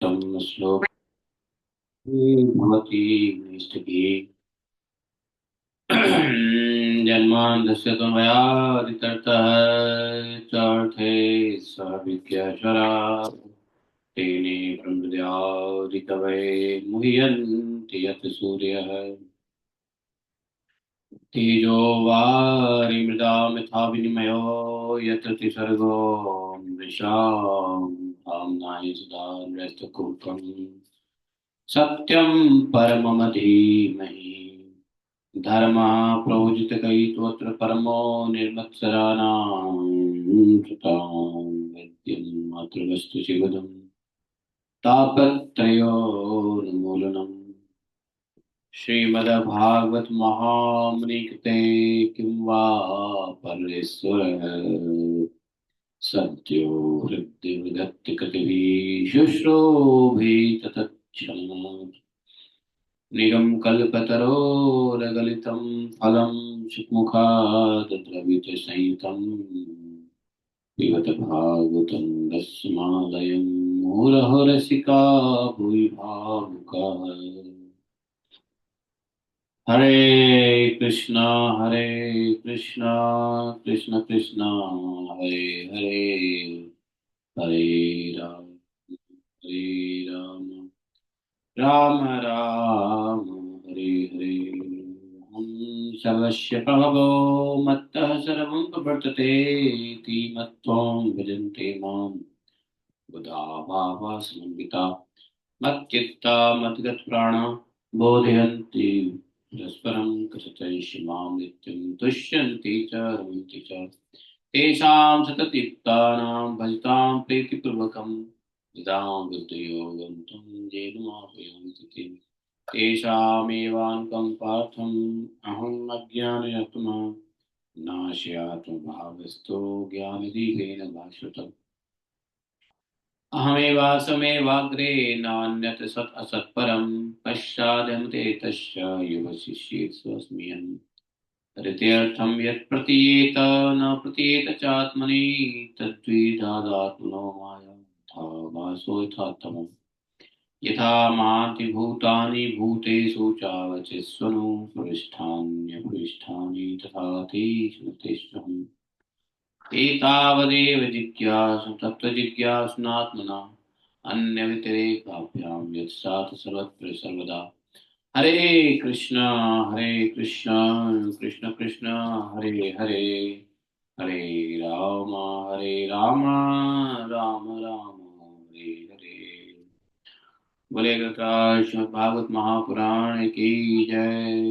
तम श्लोक भवति नैष्ठिकी जन्मान्तस्य त्वमयादितरतः चार्थे सविज्ञाश्वरा तेने ब्रह्मद्यादिकवये मुह्यन्ति यत् सूर्यः तेजो वारिमृदां यथा विनिमयो यत्र त्रिसर्गो मृषा धाम्नाय सदा व्यस्तकूटम् सत्यं परमं धीमहि धर्मः प्रोजितकैत्वत्र परमो निर्मत्सराणां कृतां वेद्यं मातृवस्तु शिवदं तापत्रयोन्मूलनम् श्रीमद्भागवत महामुनि कृते किं वा परमेश्वर सद्यो हृदय कृतिभिः शुश्रूभिः ततच्छम् निगम कल्पतरोरगलितं फलं सुमुखात् द्रवितसंयुतं पिबत भागवतं रसमालयं मुहुरहो रसिका भुवि भावुकाः हरे कृष्णा कृष्ण कृष्ण हरे हरे हरे राम राम राम हरे हरे हम सर्वस्य प्रभवो मत्तः सर्वं प्रवर्तते इति मत्त्वं भजन्ते मां बुधा भावा समन्विता मच्चित्ता मद्गतप्राणा बोधयन्ति परस्परं कसतैषिमां नित्यं तुष्यन्ति च रमन्ति च तेषां सततयुक्तानां भजतां प्रीतिपूर्वकं विदां बुद्धयोगं तं येन मापयान्ति ते तेषामेवानुकम्पार्थम् अहम् अज्ञानयतमा नाशयात्मभावस्तो ज्ञानदीपेन भास्वतम् अहमेवासमेवाग्रे नान्यत् सत् असत्परं पश्चादहं तस्य युवशिष्येत्स्वस्म्यहम् ऋतेऽर्थं यत् प्रतीयेत न प्रतीयेत चात्मनि तद्विदादात्मनो माया यथा भासो यथा तमः यथा माति भूतानि भूतेषु चावचिस्वनु प्रविष्ठान्यप्रविष्ठानि तथा तेषु तेष्वहम् एतावदेव जिज्ञासु तत्त्वजिज्ञासुनात्मना अन्यव्यतिरेकाभ्यां यत्सात् सर्वत्र सर्वदा हरे कृष्णा कृष्ण कृष्ण हरे हरे हरे राम राम राम हरे हरे। बोले श्रीमद् भागवत महापुराण की जय।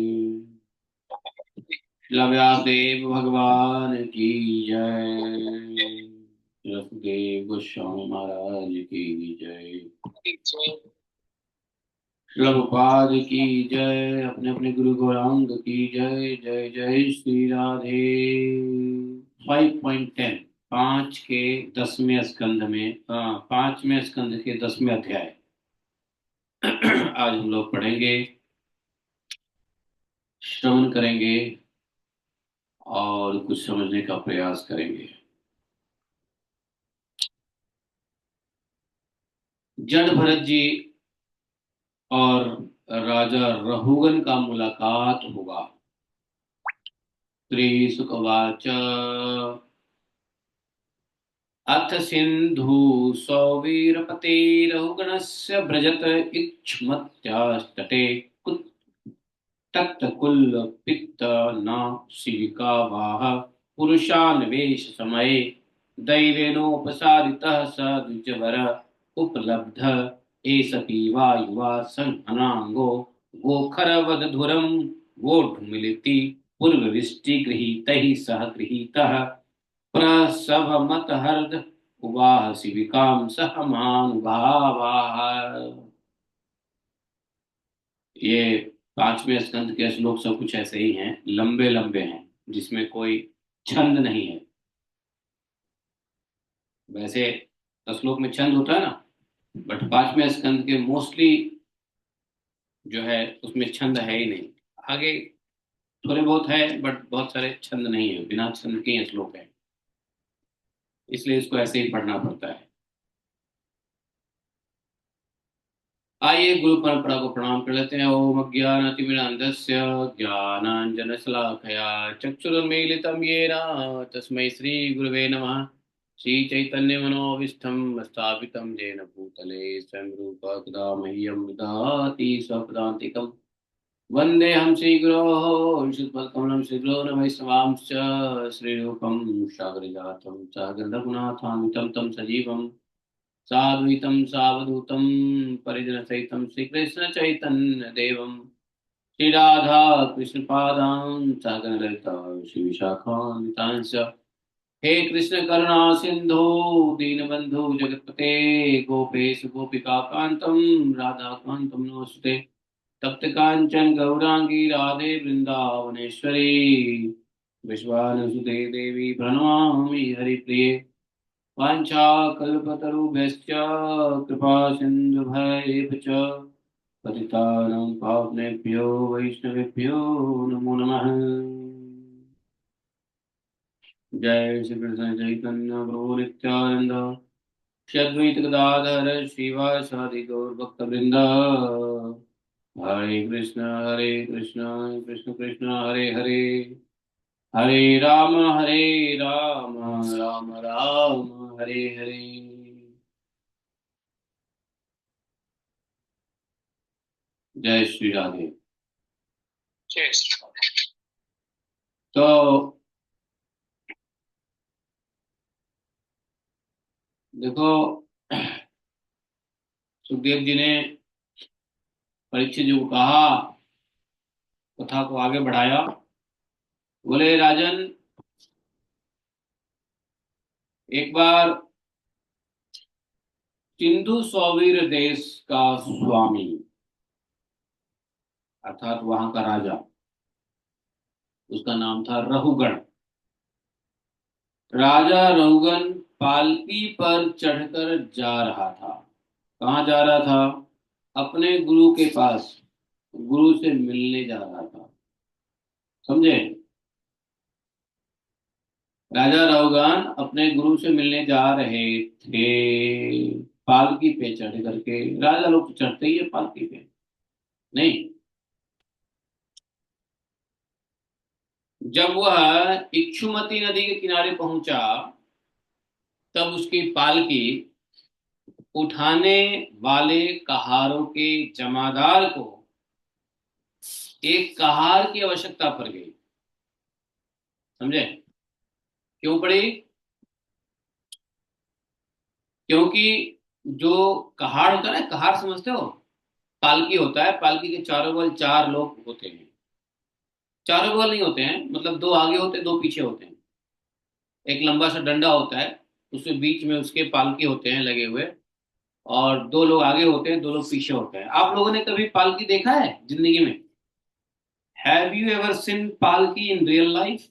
श्रील व्यासदेव भगवान की जय। रसदेव गोस्वामी महाराज की जय। प्रभुपाद की जय। अपने अपने गुरु गौरांग की जय। जय जय श्री राधे। 5.10 पांच के 10वें स्कंध में 5वें स्कंध के 10वें अध्याय आज हम लोग पढ़ेंगे, श्रवण करेंगे और कुछ समझने का प्रयास करेंगे। जड़ भरत जी और राजा रहुगन का मुलाकात होगा। श्री सुकवाच अथ सिंधु सौवीरपते रहुगणस्य व्रजत इक्ष्मत्यास्तटे तत्कुलपित्त न शिविकावाह पुरुषान्वेष समये दैवेनोपसारितः स द्विजवर उपलब्ध एष पीवा युवा संहनांगो गोखरवदधुरं वोढुमिलिति पूर्वविष्टिगृहीतैः सह गृहीतः प्रसवमतहर्द उवाह शिविकां सह महानुभावाः। ये 5वें स्कंद के श्लोक सब कुछ ऐसे ही हैं, लंबे लंबे हैं, जिसमें कोई छंद नहीं है। वैसे श्लोक में छंद होता है ना, बट 5वें स्कंद के मोस्टली जो है उसमें छंद है ही नहीं। आगे थोड़े बहुत है बट बहुत सारे छंद नहीं है, बिना छंद के ही श्लोक है, इसलिए इसको ऐसे ही पढ़ना पड़ता है। आइए गुरु परंपरा को प्रणाम कर लेते हैं। ओम अज्ञानतिमिरान्धस्य ज्ञानाञ्जनशलाकया चक्षुरुन्मीलितं येन तस्मै श्री गुरवे नमः। श्री चैतन्य मनोभीष्टं स्थापितं येन भूतले स्वयं रूप कदा मह्यं ददाति स्वपदान्तिकम्। वन्देऽहं श्रीगुरोः विशुद्धफलकमलं श्रीगुरोन् वैष्णवांश्च श्रीरूपं सागरजातं च गन्धर्वनाथान्वितं तं सजीवम् साद्वैतं सावधूतं परिजनसहितं श्रीकृष्ण चैतन्य देवं श्रीराधा कृष्णपादां सागरललिता श्रीविशाखान्वितांश्च। हे कृष्ण करुणा सिंधु दीनबंधु जगतपते गोपेश गोपिका कांतम राधा कांतम नमस्ते। तप्त कांचन गौरांगी राधे वृंदावनेश्वरी विश्वानुसुते देवी प्रणमामि हरिप्रिये। वाञ्छाकल्पतरुभ्यश्च कृपा सिन्धुभैव च पतितानां पावनेभ्यो वैष्णवेभ्यो नमो नमः। जय श्री कृष्ण चैतन्य प्रभु नित्यानंद श्री अद्वैत गदाधर श्रीवासादि गौर भक्तवृंद। हरे कृष्ण कृष्ण कृष्ण हरे हरे हरे राम राम राम हरे हरे। जय श्री राधे। जय श्री राधे। तो देखो, सुखदेव जी ने परीक्षित जी को कहा, कथा को आगे बढ़ाया। बोले राजन, एक बार सिंधु सौवीर देश का स्वामी अर्थात वहां का राजा, उसका नाम था रहुगण। राजा रहुगण पालकी पर चढ़कर जा रहा था। कहाँ जा रहा था? अपने गुरु के पास, गुरु से मिलने जा रहा था। समझे? राजा रहुगण अपने गुरु से मिलने जा रहे थे पालकी पे चढ़ करके। राजा लोग तो चढ़ते ही है पालकी पे, नहीं? जब वह इक्षुमती नदी के किनारे पहुंचा, तब उसकी पालकी उठाने वाले कहारों के जमादार को एक कहार की आवश्यकता पड़ गई। समझे? क्यों पड़ी? क्योंकि जो कहार होता है ना, कहार समझते हो? पालकी होता है, पालकी के चारों बगल चार लोग होते हैं। चारों बगल नहीं होते हैं, मतलब दो आगे होते हैं, दो पीछे होते हैं। एक लंबा सा डंडा होता है, उसके बीच में उसके पालकी होते हैं लगे हुए, और दो लोग आगे होते हैं, दो लोग पीछे होते हैं। आप लोगों ने कभी पालकी देखा है जिंदगी में? Have you ever seen palki in real life?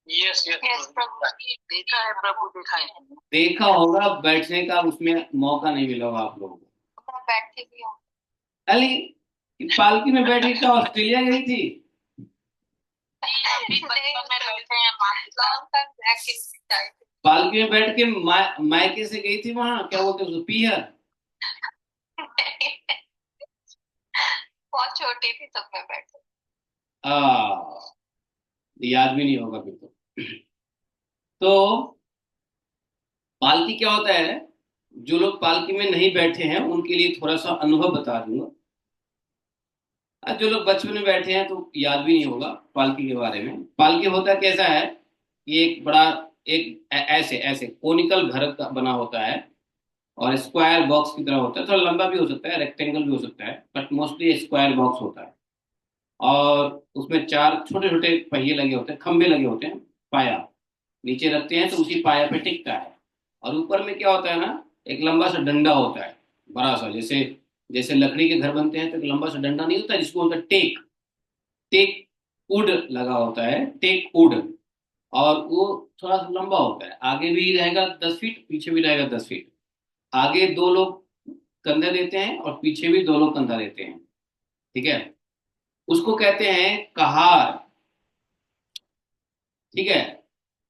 Yes yes Prabhu, देखा है प्रभु, देखा है। देखा होगा, बैठने का उसमें मौका नहीं मिला होगा आप लोगों को। बैठे भी हो। अली, पालकी में बैठ के क्या ऑस्ट्रेलिया गई थी? पालकी में बैठ के मायके से गई थी, वहां क्या बोलते हैं उसको, पीहर? बहुत छोटी थी तब मैं बैठी। याद भी नहीं होगा फिर तो पालकी क्या होता है? जो लोग पालकी में नहीं बैठे हैं उनके लिए थोड़ा सा अनुभव बता दूंगा। जो लोग बचपन में बैठे हैं तो याद भी नहीं होगा पालकी के बारे में। पालकी होता कैसा है? ये एक बड़ा, एक ऐसे ऐसे कोनिकल घर का बना होता है, और स्क्वायर बॉक्स की तरह होता है। थोड़ा लंबा भी हो सकता है, रेक्टेंगल भी हो सकता है, बट मोस्टली स्क्वायर बॉक्स होता है। और उसमें चार छोटे छोटे पहिए लगे होते हैं, खंभे लगे होते हैं। पाया नीचे रखते हैं तो उसी पाया पे टिकता है। और ऊपर में क्या होता है ना, एक लंबा सा डंडा होता है, बड़ा सा। जैसे जैसे लकड़ी के घर बनते हैं तो एक लंबा सा डंडा नहीं होता जिसको बोलते हैं टेक। टेक वुड लगा होता है, टेक वुड। और वो थोड़ा सा लंबा होता है, आगे भी रहेगा 10 फीट, पीछे भी रहेगा 10 फीट। आगे दो लोग कंधे देते हैं और पीछे भी दो लोग कंधा देते हैं। ठीक है? उसको कहते हैं कहार। ठीक है?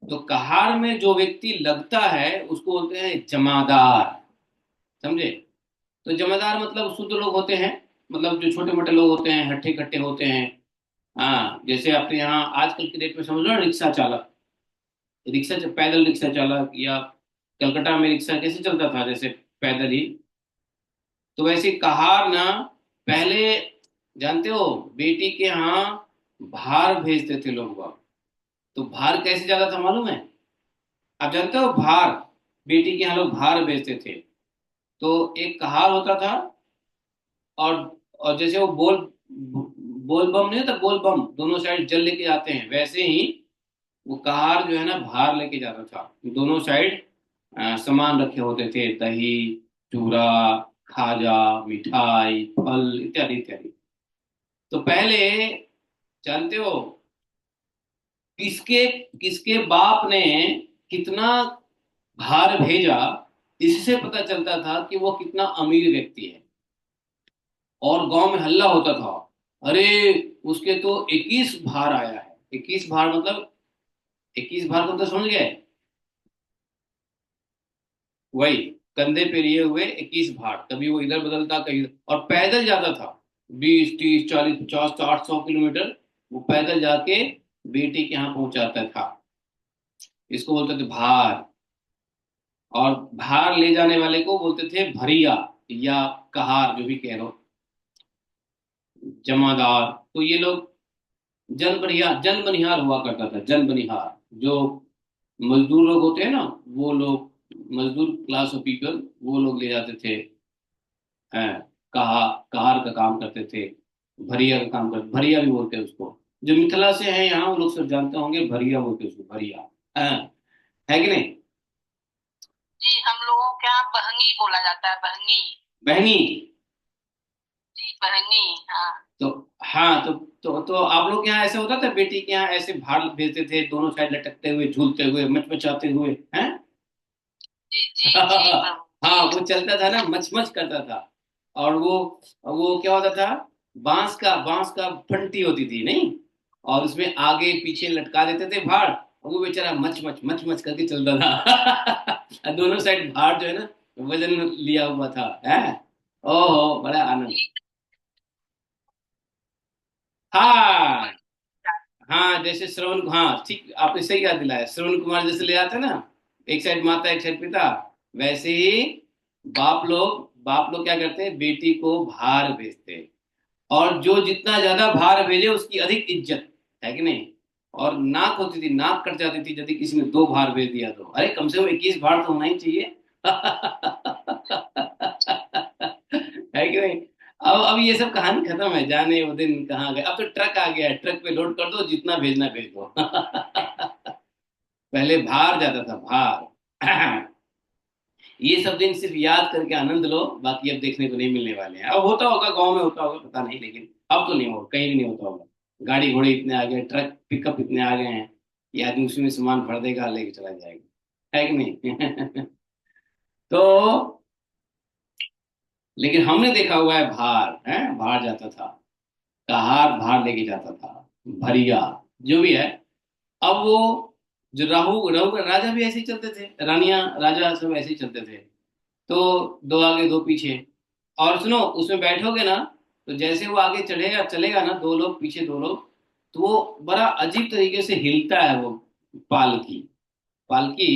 तो कहार में जो व्यक्ति लगता है उसको बोलते हैं जमादार। समझे? तो जमादार मतलब शुद्ध लोग होते हैं, मतलब जो छोटे मोटे लोग होते हैं, हट्टे कट्टे होते हैं। हाँ, जैसे अपने यहाँ आजकल की डेट में समझ लो, रिक्शा चालक, पैदल रिक्शा चालक, या कलकत्ता में रिक्शा कैसे चलता था, जैसे पैदल ही। तो वैसे कहार ना, पहले जानते हो, बेटी के यहाँ भार भेजते थे लोग वहाँ। तो भार कैसे जाता था मालूम है? आप जानते हो भार, बेटी के यहाँ लोग भार भेजते थे। तो एक कहार होता था, और जैसे वो बोल बम नहीं होता, बोल बम दोनों साइड जल लेके आते हैं, वैसे ही वो कहार जो है ना भार लेके जाता था। दोनों साइड सामान रखे होते थे, दही, चूड़ा, खाजा, मिठाई, फल इत्यादि इत्यादि। तो पहले जानते हो, किसके किसके बाप ने कितना भार भेजा, इससे पता चलता था कि वो कितना अमीर व्यक्ति है। और गांव में हल्ला होता था, अरे उसके तो 21 भार आया है। 21 भार मतलब, 21 भार को तो समझ गए? वही, कंधे पे लिए हुए 21 भार, कभी वो इधर बदलता कभी और पैदल जाता था। 20, 30, 40, 50, 60, 100 किलोमीटर वो पैदल जाके बेटी के यहाँ पहुंचाता था। इसको बोलते थे भार। और भार ले जाने वाले को बोलते थे भरिया, या कहार, जो भी कह लो, जमादार। तो ये लोग जन बनिहार हुआ करता था, जन बनिहार। जो मजदूर लोग होते हैं ना, वो लोग, मजदूर क्लास ऑफ पीपल, वो लोग ले जाते थे। हैं, कहार का काम करते थे, भरिया का काम करते, भरिया भी बोलते हैं उसको। जो मिथिला से है यहाँ वो लोग सब जानते होंगे, भरिया बोलते हैं उसको, भरिया। हैं, है कि नहीं? जी, हम लोगों के यहाँ बहंगी बोला जाता है, बहंगी। बहनी। जी, बहंगी, हाँ। तो हाँ, तो आप लोग के यहाँ ऐसे होता था, बेटी के यहाँ ऐसे भार भेजते थे, दोनों साइड लटकते हुए, झूलते हुए, मचमचाते हुए, हैं? जी जी जी प्रभु हाँ, जी। वो चलता था ना, मच मच करता था। और वो क्या होता था, बांस का फंटी होती थी नहीं, और उसमें आगे पीछे जी लटका देते थे भार, और वो बेचारा मच मच करके चलता था। दोनों साइड भार जो है ना, वजन लिया हुआ था, है। ओहो, बड़ा आनंद। जी। हाँ, हाँ, जैसे श्रवण, हाँ ठीक, आपने सही याद दिलाया, श्रवण कुमार जैसे ले आते ना, एक साइड माता एक साइड पिता, वैसे ही बाप लोग क्या करते हैं, बेटी को भार भेजते हैं। और जो जितना ज्यादा भार भेजे उसकी अधिक इज्जत, है कि नहीं? और नाक होती थी, नाक कट जाती थी यदि किसी ने 2 भार भेज दिया तो, अरे कम से कम 21 भार तो होना ही चाहिए। है कि नहीं? अब ये सब कहानी खत्म है, जाने वो दिन कहाँ गए। अब तो ट्रक आ गया है, ट्रक पे लोड कर दो, जितना भेजना भेज दो। पहले भार जाता था, भार। ये सब दिन सिर्फ याद करके आनंद लो, बाकी अब देखने को नहीं मिलने वाले हैं। अब होता होगा, गांव में होता होगा, पता नहीं, लेकिन अब तो नहीं होगा, कहीं भी नहीं होता होगा। गाड़ी घोड़े इतने आ गए, ट्रक पिकअप इतने आ गए हैं, ये आदमी उसी में सामान भर देगा, लेके चला जाएगा, है कि नहीं? तो लेकिन हमने देखा हुआ है, भार है, भार जाता था, कहार भार लेके जाता था, भरिया, जो भी है। अब वो जो राहु राहु का राजा भी ऐसे ही चलते थे, रानियां राजा सब ऐसे ही चलते थे। तो 2 आगे 2 पीछे। और सुनो, उसमें बैठोगे ना, तो जैसे वो आगे चढ़ेगा चलेगा ना, 2 लोग पीछे 2 लोग, तो वो बड़ा अजीब तरीके से हिलता है वो, पालकी पालकी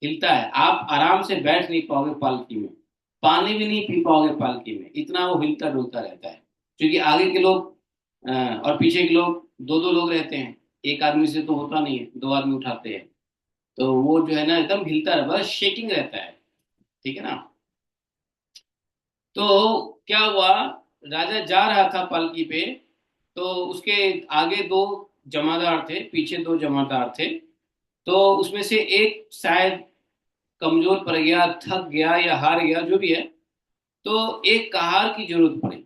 हिलता है। आप आराम से बैठ नहीं पाओगे पालकी में, पानी भी नहीं पी पाओगे पालकी में, इतना वो हिलता डुलता रहता है। क्योंकि आगे के लोग और पीछे के लोग, 2 2 लोग रहते हैं, एक आदमी से तो होता नहीं है, 2 आदमी उठाते हैं। तो वो जो है ना, एकदम हिलता है, बस शेकिंग रहता है, ठीक है ना? तो क्या हुआ, राजा जा रहा था पालकी पे, तो उसके आगे 2 जमादार थे, पीछे 2 जमादार थे। तो उसमें से एक शायद कमजोर पड़ गया, थक गया या हार गया, जो भी है। तो एक कहार की जरूरत पड़ी।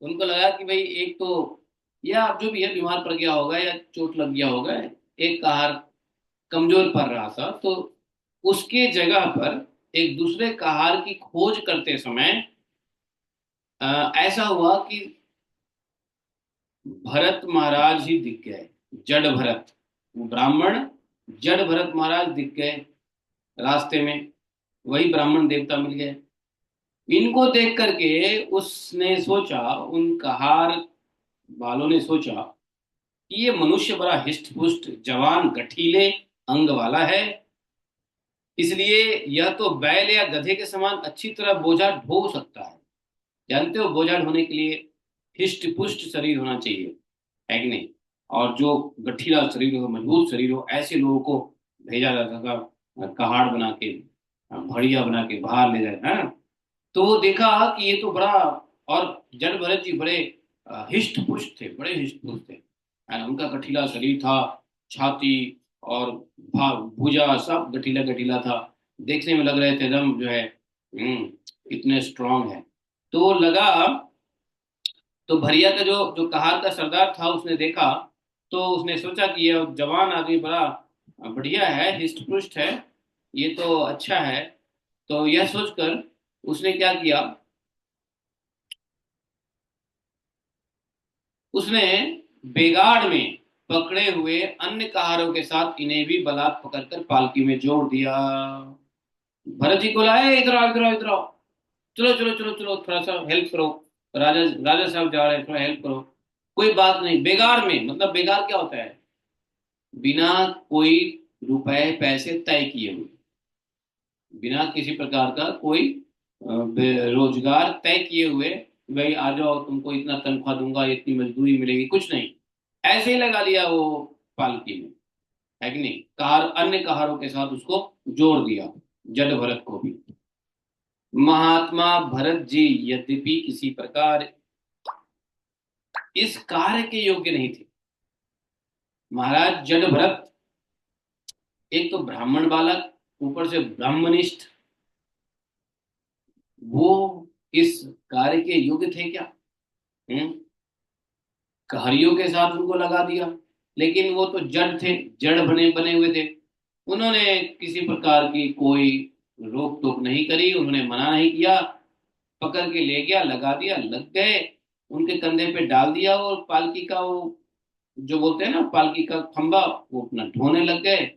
उनको लगा कि भाई एक तो, या जो भी है, बीमार पड़ गया होगा या चोट लग गया होगा, एक कहार कमजोर पड़ रहा था। तो उसके जगह पर एक दूसरे कहार की खोज करते समय ऐसा हुआ कि भरत महाराज ही दिख गए, जड़ भरत, वो ब्राह्मण, जड़ भरत महाराज दिख गए रास्ते में, वही ब्राह्मण देवता मिल गए। इनको देख करके उसने सोचा, उन कहार वालों ने सोचा कि ये मनुष्य बड़ा हिष्ट पुष्ट जवान गठीले अंग वाला है, इसलिए यह तो बैल या गधे के समान अच्छी तरह बोझा ढो सकता है। जानते हो बोझा ढोने के लिए हिष्ट पुष्ट शरीर होना चाहिए, है कि नहीं? और जो गठीला शरीर हो, मजबूत शरीर हो, ऐसे लोगों को भेजा जाता था कहाड़ बना के, भड़िया बना के बाहर ले जाए, है। तो वो देखा कि ये तो बड़ा, और जड़ भरत जी बड़े हिष्ट पुष्ट थे, बड़े हिष्ट पुष्ट थे, है ना। उनका गठीला शरीर था, छाती और भुजा सब गठीला गठीला था, देखने में लग रहे थे एकदम जो है, इतने स्ट्रांग है। तो लगा, तो भरिया का जो जो कहार का सरदार था उसने देखा, तो उसने सोचा कि ये जवान आदमी बड़ा बढ़िया है, हिष्ट पुष्ट है, ये तो अच्छा है। तो यह सोचकर उसने क्या किया, उसने बेगाड़ में पकड़े हुए अन्य कहारों के साथ इन्हें भी बलात् पकड़कर पालकी में जोड़ दिया। भरत जी को लाए, इधर आओ इधर आओ इधर आओ, चलो चलो चलो चलो थोड़ा सा हेल्प करो, राजा राजा साहब जा रहे हैं, थोड़ा हेल्प करो। कोई बात नहीं, बेगार में मतलब बेगार क्या होता है, बिना कोई रुपए पैसे तय किए हुए, बिना किसी प्रकार का कोई रोजगार तय किए हुए, भाई आ जाओ तुमको इतना तनख्वाह दूंगा, इतनी मजदूरी मिलेगी, कुछ नहीं, ऐसे ही लगा लिया वो पालकी में, है कि नहीं। कार अन्य कहारों के साथ उसको जोड़ दिया, जड भरत को भी। महात्मा भरत जी यद्यपि किसी प्रकार इस कार्य के योग्य नहीं थे। महाराज जड भरत एक तो ब्राह्मण बालक, ऊपर से ब्राह्मणिष्ठ, वो इस कार्य के योग्य थे क्या? हम्म कहरियों के साथ उनको लगा दिया, लेकिन वो तो जड़ थे, जड़ बने बने हुए थे। उन्होंने किसी प्रकार की कोई रोक टोक नहीं करी, उन्होंने मना नहीं किया, पकड़ के ले गया, लगा दिया, लग गए, उनके कंधे पे डाल दिया, और पालकी का वो जो बोलते हैं ना पालकी का खंभा, वो अपना ढोने लग गए।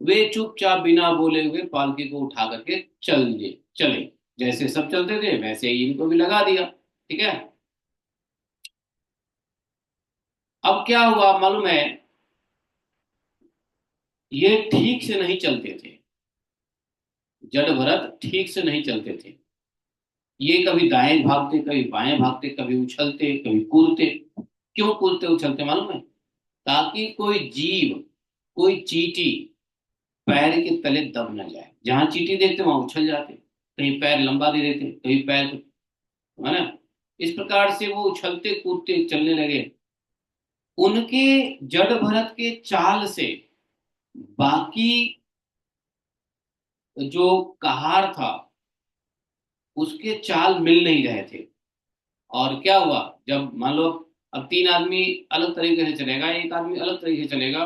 वे चुपचाप बिना बोले हुए पालकी को उठा करके चले, जैसे सब चलते थे वैसे ही इनको भी लगा दिया, ठीक है। अब क्या हुआ मालूम है, ये ठीक से नहीं चलते थे, जड़ भरत ठीक से नहीं चलते थे। ये कभी दाएं भागते, कभी बाएं भागते, कभी उछलते, कभी कूदते। क्यों कूदते उछलते मालूम है? ताकि कोई जीव, कोई चींटी पैर के तले दब न जाए, जहां चींटी देखते वहां उछल जाते, कहीं पैर लंबा दे देते, कहीं पैर, है ना। इस प्रकार से वो उछलते कूदते चलने लगे। उनके जड़ भरत के चाल से बाकी जो कहार था उसके चाल मिल नहीं रहे थे। और क्या हुआ, जब मान लो अब तीन आदमी अलग तरीके से चलेगा, एक आदमी अलग तरीके से चलेगा,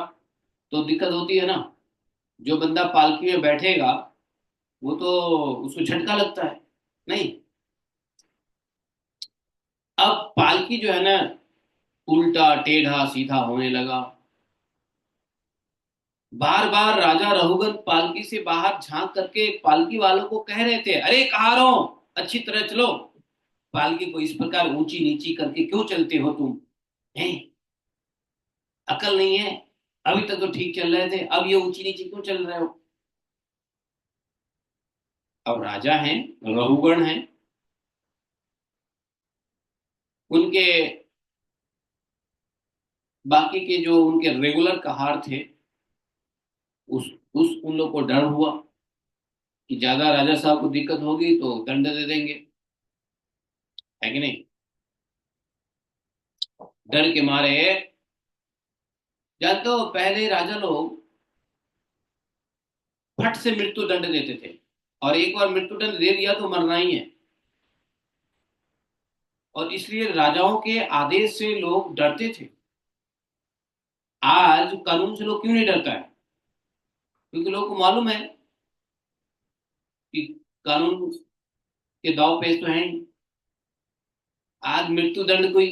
तो दिक्कत होती है ना। जो बंदा पालकी में बैठेगा वो तो उसको झटका लगता है, नहीं। अब पालकी जो है ना, उल्टा टेढ़ा सीधा होने लगा। बार बार राजा रघुगन पालकी से बाहर झांक करके पालकी वालों को कह रहे थे, अरे कहारों, अच्छी तरह चलो, पालकी को इस प्रकार ऊंची नीची करके क्यों चलते हो तुम, हैं? अकल नहीं है? अभी तक तो ठीक चल रहे थे, अब ये ऊंची नीची क्यों चल रहे हो? अब राजा हैं, रघुगण हैं, उनके बाकी के जो उनके रेगुलर कहार थे, उस उन लोग को डर हुआ कि ज्यादा राजा साहब को दिक्कत होगी तो दंड दे देंगे, है कि नहीं। डर के मारे, जानते हो पहले राजा लोग फट से मृत्यु दंड देते थे, और एक बार मृत्यु दंड दे दिया तो मरना ही है। और इसलिए राजाओं के आदेश से लोग डरते थे। आज कानून से लोग क्यों नहीं डरता है? क्योंकि लोगों को मालूम है कि कानून के दाव पेच तो है ही। आज मृत्यु दंड कोई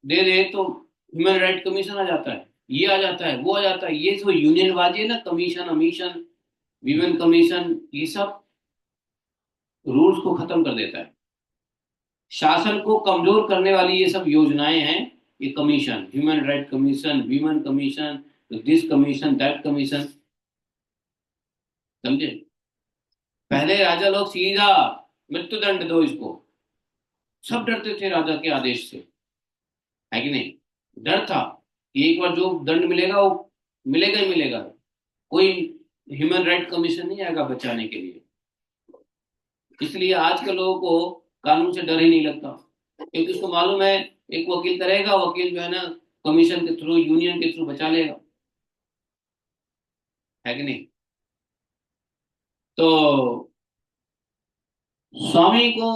दे दे तो ह्यूमन राइट कमीशन आ जाता है, ये आ जाता है, वो आ जाता है, ये जो यूनियनबाजी है ना, कमीशन अमीशन, विमेन कमीशन, ये सब रूल्स को खत्म कर देता है। शासन को कमजोर करने वाली ये सब योजनाएं हैं, ये commission, human right commission, women commission, this commission, that commission, समझे। पहले राजा लोग सीधा मृत्यु दंड दो इसको, सब डरते थे राजा के आदेश से, है कि नहीं। डर था कि एक बार जो दंड मिलेगा वो मिलेगा ही मिलेगा, कोई ह्यूमन राइट कमीशन नहीं आएगा बचाने के लिए। इसलिए आज के लोगों को कानून से डर ही नहीं लगता, क्योंकि उसको मालूम है एक वकील करेगा, वकील जो है ना कमीशन के थ्रू, यूनियन के थ्रू बचा लेगा, है कि नहीं। तो स्वामी को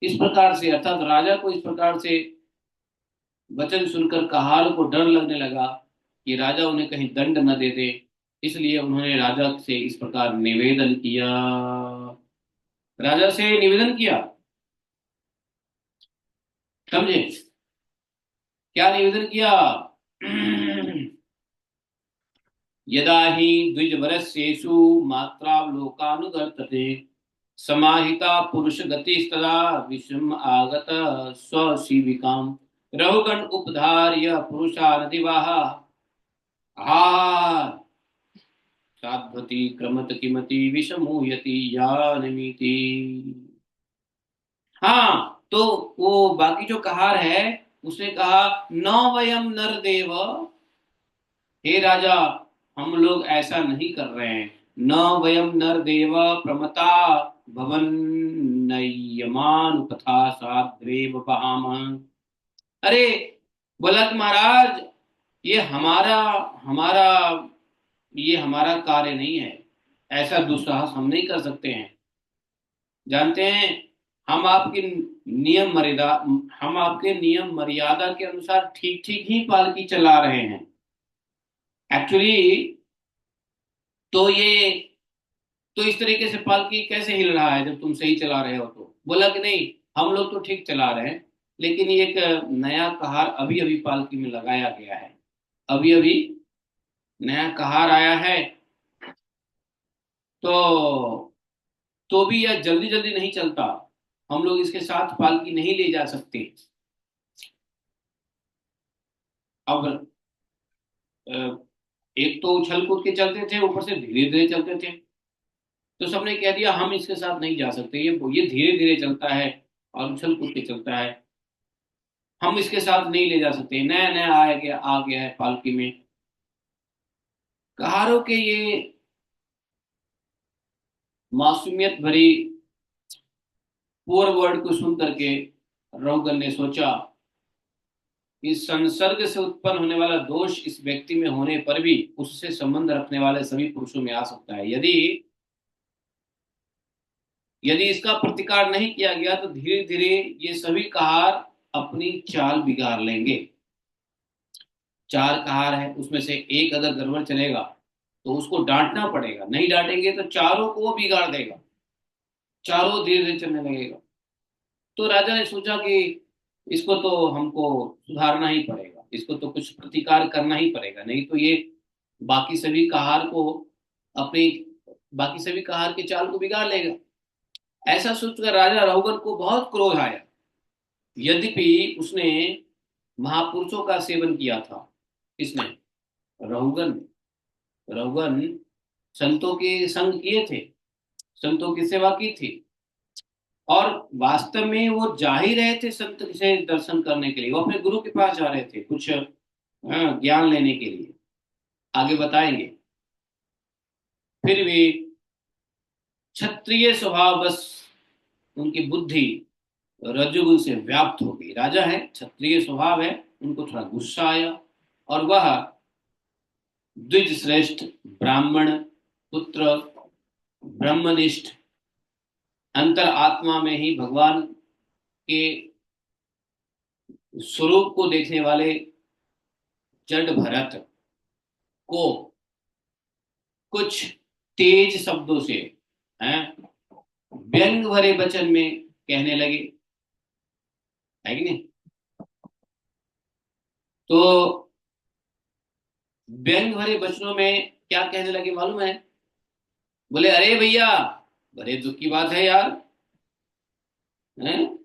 इस प्रकार से, अर्थात राजा को इस प्रकार से वचन सुनकर कहार को डर लगने लगा कि राजा उन्हें कहीं दंड न दे दे। इसलिए उन्होंने राजा से इस प्रकार निवेदन किया, राजा से निवेदन किया, समझे। क्या निवेदन किया? यदा हि द्विजवरस्येषु मात्रावलोकानुवर्तते समाहिता पुरुष गतिस्तदा विषम आगत स्वशिविकाम रहुगण उपधार्य पुरुषा नदिवाहा आ साध्वती क्रमत किमति विषमूयति यानमिति। हाँ, तो वो बाकी जो कहार है उसने कहा, न वयम नरदेव, हे राजा हम लोग ऐसा नहीं कर रहे हैं, न वयम नरदेव प्रमता भवन नयमान कथा साद्रेव बहाम। अरे बोला कि महाराज, ये हमारा हमारा ये हमारा कार्य नहीं है, ऐसा दुस्साहस हम नहीं कर सकते हैं। जानते हैं, हम आपकी हम आपके नियम मर्यादा के अनुसार ठीक ठीक ही पालकी चला रहे हैं। एक्चुअली तो ये, तो इस तरीके से पालकी कैसे हिल रहा है जब तुम सही चला रहे हो? तो बोला कि नहीं, हम लोग तो ठीक चला रहे हैं, लेकिन ये एक नया कहार अभी अभी पालकी में लगाया गया है, अभी अभी नया कहार आया है, तो भी यह जल्दी जल्दी नहीं चलता, हम लोग इसके साथ पालकी नहीं ले जा सकते। अब अ, एक तो उछल कूद के चलते थे, ऊपर से धीरे धीरे चलते थे, तो सबने कह दिया हम इसके साथ नहीं जा सकते, ये धीरे धीरे चलता है और उछल कूद के चलता है, हम इसके साथ नहीं ले जा सकते। नया नया आ गया है पालकी में। कहारों के ये मासूमियत भरी पुअर वर्ड को सुन करके रघुगन ने सोचा, इस संसर्ग से उत्पन्न होने वाला दोष इस व्यक्ति में होने पर भी उससे संबंध रखने वाले सभी पुरुषों में आ सकता है। यदि यदि इसका प्रतिकार नहीं किया गया तो धीरे धीरे ये सभी कहार अपनी चाल बिगाड़ लेंगे। चार कहार है, उसमें से एक अगर गड़बड़ चलेगा तो उसको डांटना पड़ेगा, नहीं डांटेंगे तो चारों को वो बिगाड़ देगा, चारों धीरे धीरे चलने लगेगा। तो राजा ने सोचा कि इसको तो हमको सुधारना ही पड़ेगा, इसको तो कुछ प्रतिकार करना ही पड़ेगा, नहीं तो ये बाकी सभी कहार को अपनी बाकी सभी कहार के चाल को बिगाड़ लेगा। ऐसा सोचकर राजा रघुगन को बहुत क्रोध आया। यद्यपि उसने महापुरुषों का सेवन किया था, किसने? रघुगन रघुगन संतों के संग किए थे, संतों की सेवा की थी, और वास्तव में वो जा ही रहे थे संत से दर्शन करने के लिए, वो अपने गुरु के पास जा रहे थे कुछ ज्ञान लेने के लिए, आगे बताएंगे। फिर भी क्षत्रिय स्वभाव बस उनकी बुद्धि रजोगुण से व्याप्त हो गई। राजा है, क्षत्रिय स्वभाव है, उनको थोड़ा गुस्सा आया, और वह द्विज श्रेष्ठ ब्राह्मण पुत्र, ब्रह्मनिष्ठ, अंतर आत्मा में ही भगवान के स्वरूप को देखने वाले जड भरत को कुछ तेज शब्दों से, हैं, व्यंग भरे वचन में कहने लगे, है कि नहीं। तो व्यंग भरे वचनों में क्या कहने लगे मालूम है? बोले, अरे भैया, बड़े दुख की बात है यार, हैं?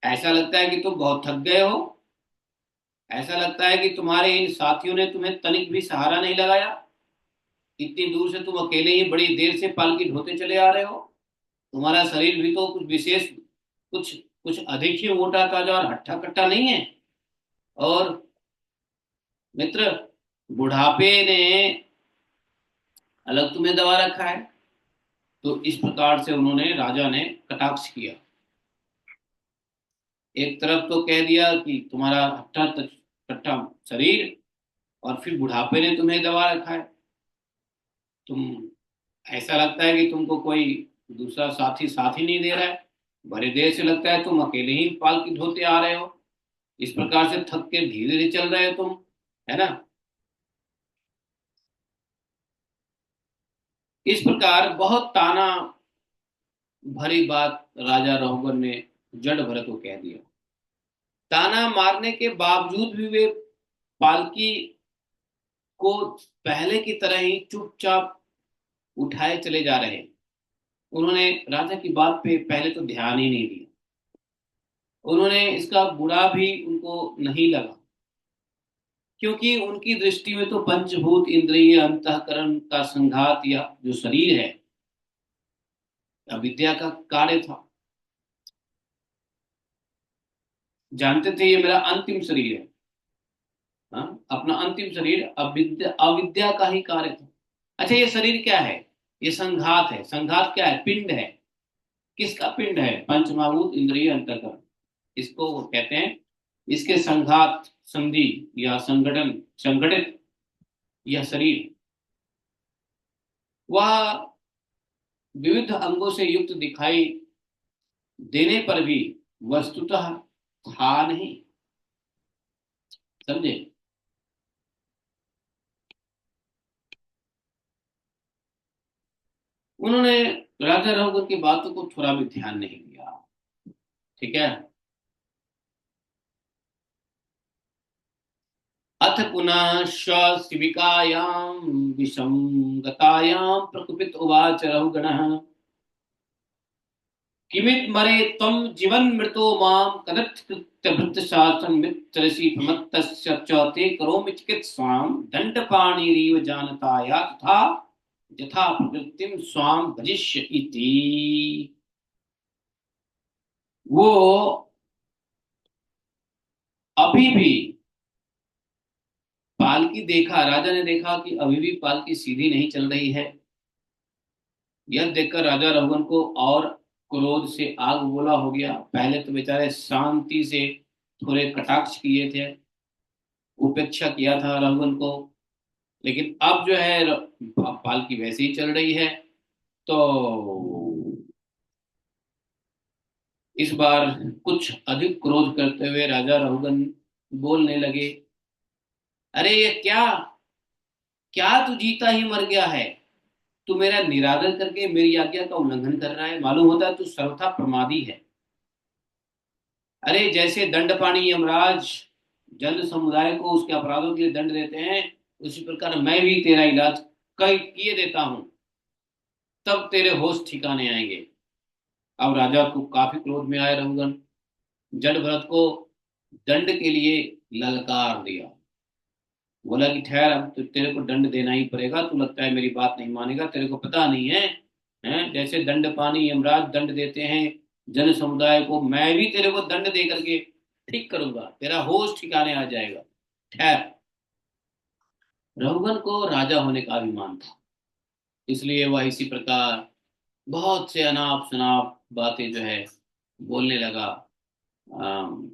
ऐसा लगता है कि तुम बहुत थक गए हो, ऐसा लगता है कि तुम्हारे इन साथियों ने तुम्हें तनिक भी सहारा नहीं लगाया, इतनी दूर से तुम अकेले ही बड़ी देर से पालकी ढोते चले आ रहे हो। तुम्हारा शरीर भी तो कुछ विशेष, कुछ कुछ अधिक ही मोटा ताजा और हट्टा कट्टा नहीं है। और मित्र, बुढ़ापे ने अलग तुम्हें दबा रखा है। तो इस प्रकार से उन्होंने, राजा ने कटाक्ष किया। एक तरफ तो कह दिया कि तुम्हारा हट्टा कट्टा शरीर, और फिर बुढ़ापे ने तुम्हें दबा रखा है। तुम, ऐसा लगता है कि तुमको कोई दूसरा साथी साथ ही नहीं दे रहा है। बड़े देर से लगता है तुम अकेले ही पालकी ढोते आ रहे हो। इस प्रकार से थक के धीरे धीरे चल रहे हो तुम, है ना। इस प्रकार बहुत ताना भरी बात राजा रघुवर ने जड़ भरत को कह दिया। ताना मारने के बावजूद भी वे पालकी को पहले की तरह ही चुपचाप उठाए चले जा रहे। उन्होंने राजा की बात पे पहले तो ध्यान ही नहीं दिया। उन्होंने इसका बुरा भी उनको नहीं लगा, क्योंकि उनकी दृष्टि में तो पंचभूत इंद्रिय अंतःकरण का संघात, या जो शरीर है, अविद्या का कार्य था। जानते थे ये मेरा अंतिम शरीर है। हाँ, अपना अंतिम शरीर अविद्या अविद्या का ही कार्य था। अच्छा, ये शरीर क्या है? ये संघात है। संघात क्या है? पिंड है। किसका पिंड है? पंचमहाभूत इंद्रिय अंतःकरण, इसको वो कहते हैं। इसके संघात, संधि या संगठन, संगठित यह शरीर, वह विविध अंगों से युक्त दिखाई देने पर भी वस्तुतः था नहीं। समझे? उन्होंने, राजा रघुवर की बातों को थोड़ा भी ध्यान नहीं दिया। ठीक है। अथ पुनः शिविकायां विषम गतायां प्रकुपित उवाच रघुगणः, किमित मरे त्वं जीवन मृतो मां कदत्कृत्य भृतशासन मित्रसि प्रमत्तस्य च ते करोमि चिकित्सां दण्डपाणिरिव जानताया तथा यथा प्रवृत्तिं स्वां भजिष्य इति। वो अभी भी पालकी देखा, राजा ने देखा कि अभी भी पालकी सीधी नहीं चल रही है। यह देखकर राजा रघुवन को और क्रोध से आग बोला हो गया। पहले तो बेचारे शांति से थोड़े कटाक्ष किए थे, उपेक्षा किया था रघुवन को, लेकिन अब जो है पालकी वैसे ही चल रही है। तो इस बार कुछ अधिक क्रोध करते हुए राजा रघुवन बोलने लगे, अरे ये क्या, क्या तू जीता ही मर गया है? तू मेरा निरादर करके मेरी आज्ञा का उल्लंघन कर रहा है। मालूम होता है तू सर्वथा प्रमादी है। अरे जैसे दंडपाणी यमराज जन समुदाय को उसके अपराधों के लिए दंड देते हैं, उसी प्रकार मैं भी तेरा इलाज कई किए देता हूं, तब तेरे होश ठिकाने आएंगे। अब राजा को काफी क्रोध में आए रघुगण। जड़ भरत को दंड के लिए ललकार दिया। बोला कि ठहर, अब तेरे को दंड देना ही पड़ेगा। तू लगता है मेरी बात नहीं मानेगा, तेरे को पता नहीं है, हैं? जैसे दंड पानी यमराज दंड देते हैं जन समुदाय को, मैं भी तेरे को दंड दे करके ठीक करूंगा, तेरा होश ठिकाने आ जाएगा। ठहर। रघुगन को राजा होने का अभिमान था, इसलिए वह इसी प्रकार बहुत से अनाप शनाप बातें जो है बोलने लगा अम,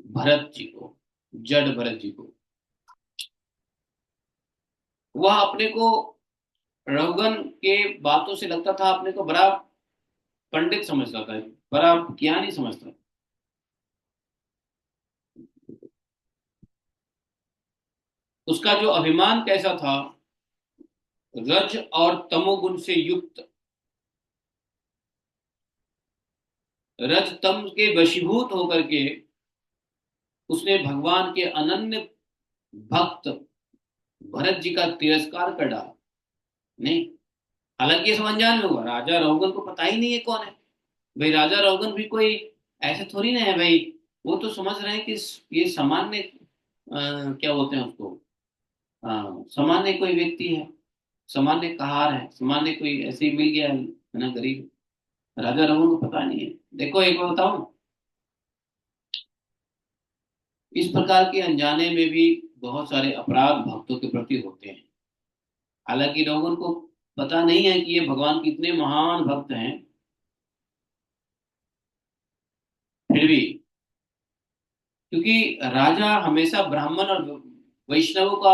भरत जी को, जड़ भरत जी को। वह अपने को, रघुगन के बातों से लगता था अपने को बड़ा पंडित समझता था, बड़ा ज्ञानी समझता। उसका जो अभिमान कैसा था, रज और तमोगुण से युक्त, रज तम के वशीभूत होकर के उसने भगवान के अनन्य भक्त भरत जी का तिरस्कार कर डाला। नहीं, हालांकि ये सब अनजान में हुआ, राजा रघुगन को पता ही नहीं है कौन है। भाई राजा रौगन भी कोई ऐसे थोड़ी ना है भाई। वो तो समझ रहे हैं कि ये सामान्य क्या बोलते हैं उसको, सामान्य कोई व्यक्ति है, सामान्य कहार है, सामान्य कोई ऐसे ही मिल गया है ना, गरीब। राजा रघुन को पता नहीं है। देखो एक बार बताऊं, इस प्रकार के अनजाने में भी बहुत सारे अपराध भक्तों के प्रति होते हैं। हालांकि रघुन को पता नहीं है कि ये भगवान कितने महान भक्त हैं, फिर भी, क्योंकि राजा हमेशा ब्राह्मण और वैष्णवों का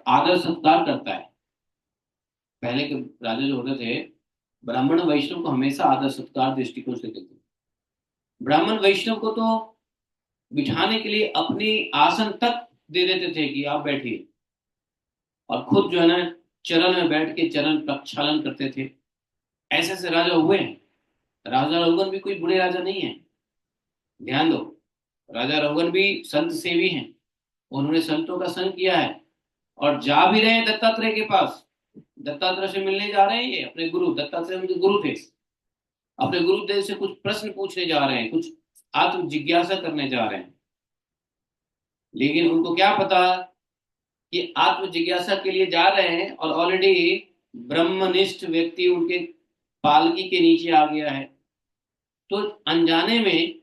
आदर सत्कार करता है। पहले के राजा जो होते थे, ब्राह्मण और वैष्णव को हमेशा आदर सत्कार दृष्टिकोण से देखते थे। ब्राह्मण वैष्णव को तो बिठाने के लिए अपनी आसन तक दे देते थे कि आप बैठिए, और खुद जो है ना चरण में बैठ के चरण प्रक्षालन करते थे। ऐसे ऐसे राजा हुए हैं। राजा रघुवन भी कोई बुरे राजा नहीं है, ध्यान दो। राजा रघुवन भी संत सेवी हैं, उन्होंने संतों का संग किया है, और जा भी रहे हैं दत्तात्रेय के पास। दत्तात्रेय से मिलने जा रहे हैं, ये अपने गुरु दत्तात्रेय उनके गुरु थे। अपने गुरुदेव से कुछ प्रश्न पूछने जा रहे हैं, कुछ आत्म जिज्ञासा करने जा रहे हैं। लेकिन उनको क्या पता कि आत्म जिज्ञासा के लिए जा रहे हैं और ऑलरेडी ब्रह्मनिष्ठ व्यक्ति उनके पालकी के नीचे आ गया है। तो अनजाने में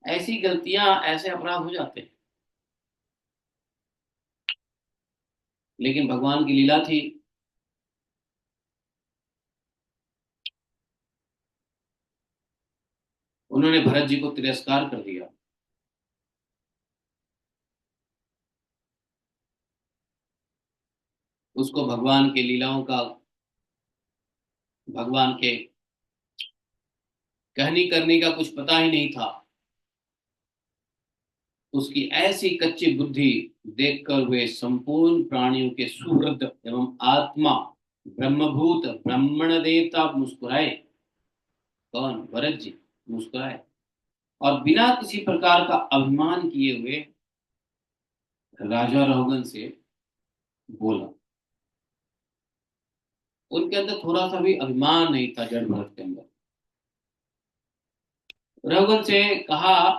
ऐसी गलतियां, ऐसे अपराध हो जाते हैं। लेकिन भगवान की लीला थी। उन्होंने भरत जी को तिरस्कार कर दिया। उसको भगवान के लीलाओं का, भगवान के कहनी करने का कुछ पता ही नहीं था। उसकी ऐसी कच्ची बुद्धि देखकर वे संपूर्ण प्राणियों के सुहृद एवं आत्मा ब्रह्मभूत ब्राह्मण देवता मुस्कुराए। कौन? भरत जी मुस्कुराए, और बिना किसी प्रकार का अभिमान किए हुए राजा रघुगन से बोला। उनके अंदर थोड़ा सा भी अभिमान नहीं था, जड़ भरत के अंदर। रघुगन से कहा,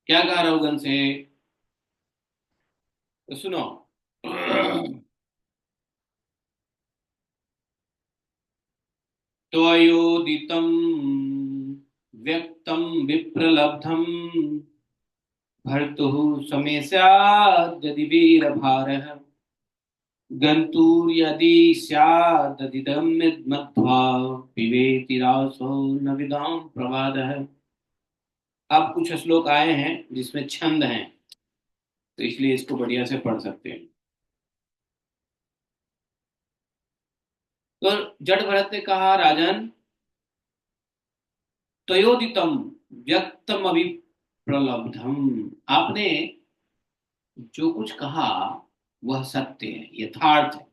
क्या कहा रघुगन से? तो सुनो। त्वयोदितं व्यक्तं विप्रलब्धं भर्तुः समे स्यात् यदि वीरभारः गन्तुर्यदि स्याददिदं मध्वा पिबेति रासो न विदां प्रवादः। अब कुछ श्लोक आए हैं जिसमें छंद हैं, तो इसलिए इसको बढ़िया से पढ़ सकते हैं। तो जड़ भरत ने कहा, राजन, तयोदितम व्यक्तम अभिप्रलब्धम, आपने जो कुछ कहा वह सत्य है, यथार्थ है।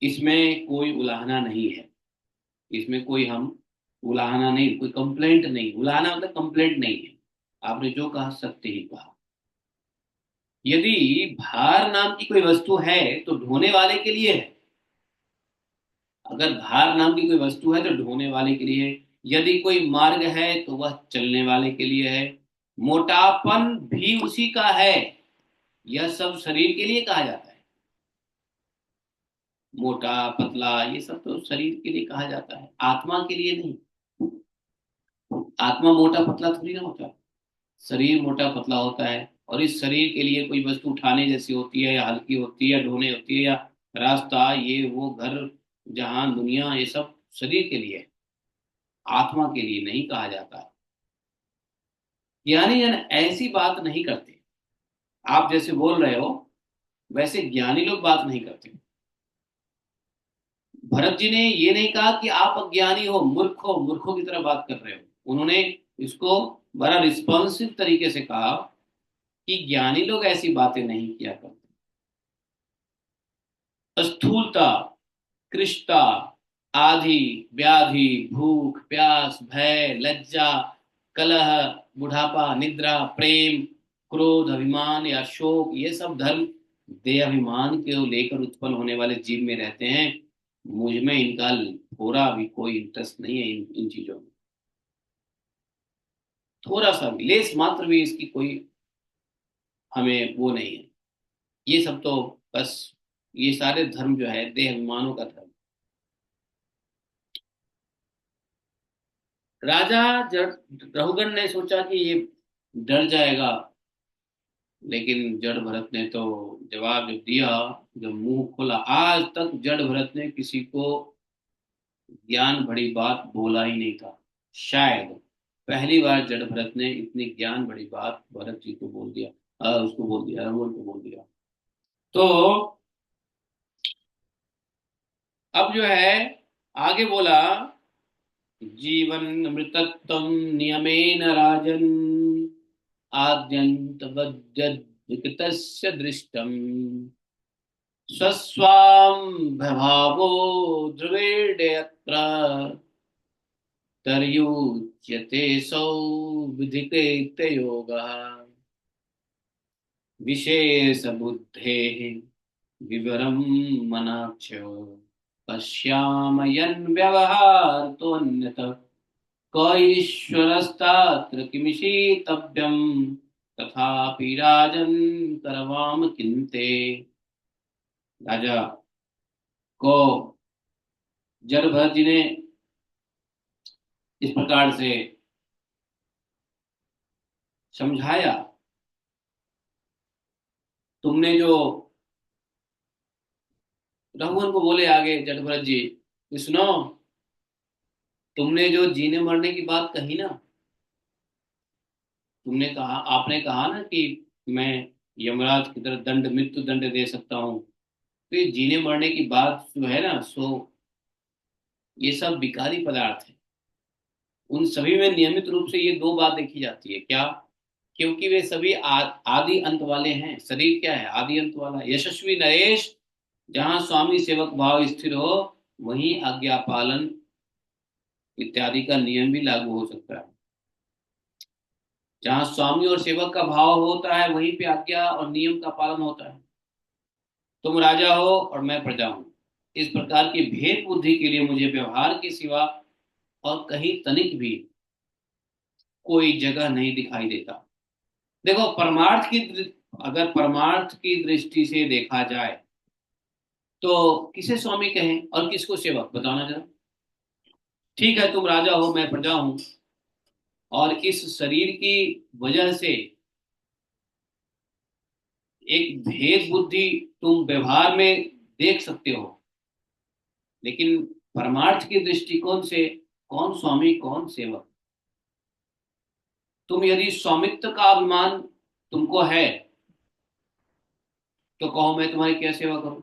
इसमें कोई उलाहना नहीं है। इसमें कोई हम उलाहना नहीं, कोई कंप्लेंट नहीं। उलाहना मतलब कंप्लेंट नहीं है। आपने जो कहा सत्य ही कहा। यदि भार नाम की कोई वस्तु है तो ढोने वाले के लिए है। अगर भार नाम की कोई वस्तु है तो ढोने वाले के लिए है। यदि कोई मार्ग है तो वह चलने वाले के लिए है। मोटापन भी उसी का है। यह सब शरीर के लिए कहा जाता है। मोटा पतला ये सब तो शरीर के लिए कहा जाता है, आत्मा के लिए नहीं। आत्मा मोटा पतला थोड़ी ना होता है। शरीर मोटा पतला होता है, और इस शरीर के लिए कोई वस्तु उठाने जैसी होती है, या हल्की होती है, या ढोने होती है, या रास्ता, ये वो, घर, जहान, दुनिया, ये सब शरीर के लिए है, आत्मा के लिए नहीं कहा जाता है। ज्ञानी जन ऐसी बात नहीं करते। आप जैसे बोल रहे हो वैसे ज्ञानी लोग बात नहीं करते। भरत जी ने ये नहीं कहा कि आप अज्ञानी हो, मूर्ख हो, मूर्खों की तरह बात कर रहे हो। उन्होंने इसको बड़ा रिस्पॉन्सिव तरीके से कहा कि ज्ञानी लोग ऐसी बातें नहीं किया करते। स्थूलता, कृष्णता, आधि, व्याधि, भूख, प्यास, भय, लज्जा, कलह, बुढ़ापा, निद्रा, प्रेम, क्रोध, अभिमान या शोक, ये सब धर्म देह अभिमान के लेकर उत्पन्न होने वाले जीव में रहते हैं। मुझ में इनका थोड़ा भी कोई इंटरेस्ट नहीं है इन चीजों में, थोड़ा सा भी, लेस मात्र भी इसकी कोई हमें वो नहीं है। ये सब तो बस, ये सारे धर्म जो है देह अभिमानों का धर्म। राजा रघुगण ने सोचा कि ये डर जाएगा, लेकिन जड़ भरत ने तो जवाब जब दिया, जब मुंह खोला, आज तक जड़ भरत ने किसी को ज्ञान भरी बात बोला ही नहीं था। शायद पहली बार जड़ भरत ने इतनी ज्ञान भरी बात भरत जी को बोल दिया, उसको बोल दिया, रघुवर को बोल दिया। तो अब जो है आगे बोला, जीवन मृतत्वं नियमेन राजन् आद्यन्तवद्यद्विकृतस्य दृष्टम् स्वस्वाम्भभावो ध्रुवेडेऽत्र तर्युच्यते सौ विधिकृतयोगः विशेषबुद्धेः विवरं मनाक्ष पश्यामयन् व्यवहारतोऽन्यतः क ईश्वरस्तात्र किमिषितव्यं तथापि राजन् करवाम किन्ते। राजा को जड़भरत जी ने इस प्रकार से समझाया, तुमने जो रघुवन को बोले आगे जड़भरत जी कि सुनो, तुमने जो जीने मरने की बात कही ना, तुमने कहा, आपने कहा ना कि मैं यमराज की तरह दंड, मृत्यु दंड दे सकता हूँ। तो ये जीने मरने की बात जो है ना, सो ये सब विकारी पदार्थ है। उन सभी में नियमित रूप से ये दो बात देखी जाती है, क्या? क्योंकि वे सभी आदि अंत वाले हैं। शरीर क्या है? आदि अंत वाला। यशस्वी नरेश, जहां स्वामी सेवक भाव स्थिर हो, वहीं आज्ञा पालन इत्यादि का नियम भी लागू हो सकता है। जहां स्वामी और सेवक का भाव होता है, वहीं पे आज्ञा और नियम का पालन होता है। तुम राजा हो और मैं प्रजा हूं, इस प्रकार की भेद बुद्धि के लिए मुझे व्यवहार के सिवा और कहीं तनिक भी कोई जगह नहीं दिखाई देता। देखो, अगर परमार्थ की दृष्टि से देखा जाए तो किसे स्वामी कहें और किसको सेवक, बताना जरा। ठीक है, तुम राजा हो, मैं प्रजा हूं, और इस शरीर की वजह से एक भेद बुद्धि तुम व्यवहार में देख सकते हो, लेकिन परमार्थ के दृष्टिकोण से कौन स्वामी कौन सेवक? तुम यदि स्वामित्व का अभिमान तुमको है तो कहो मैं तुम्हारी क्या सेवा करूं?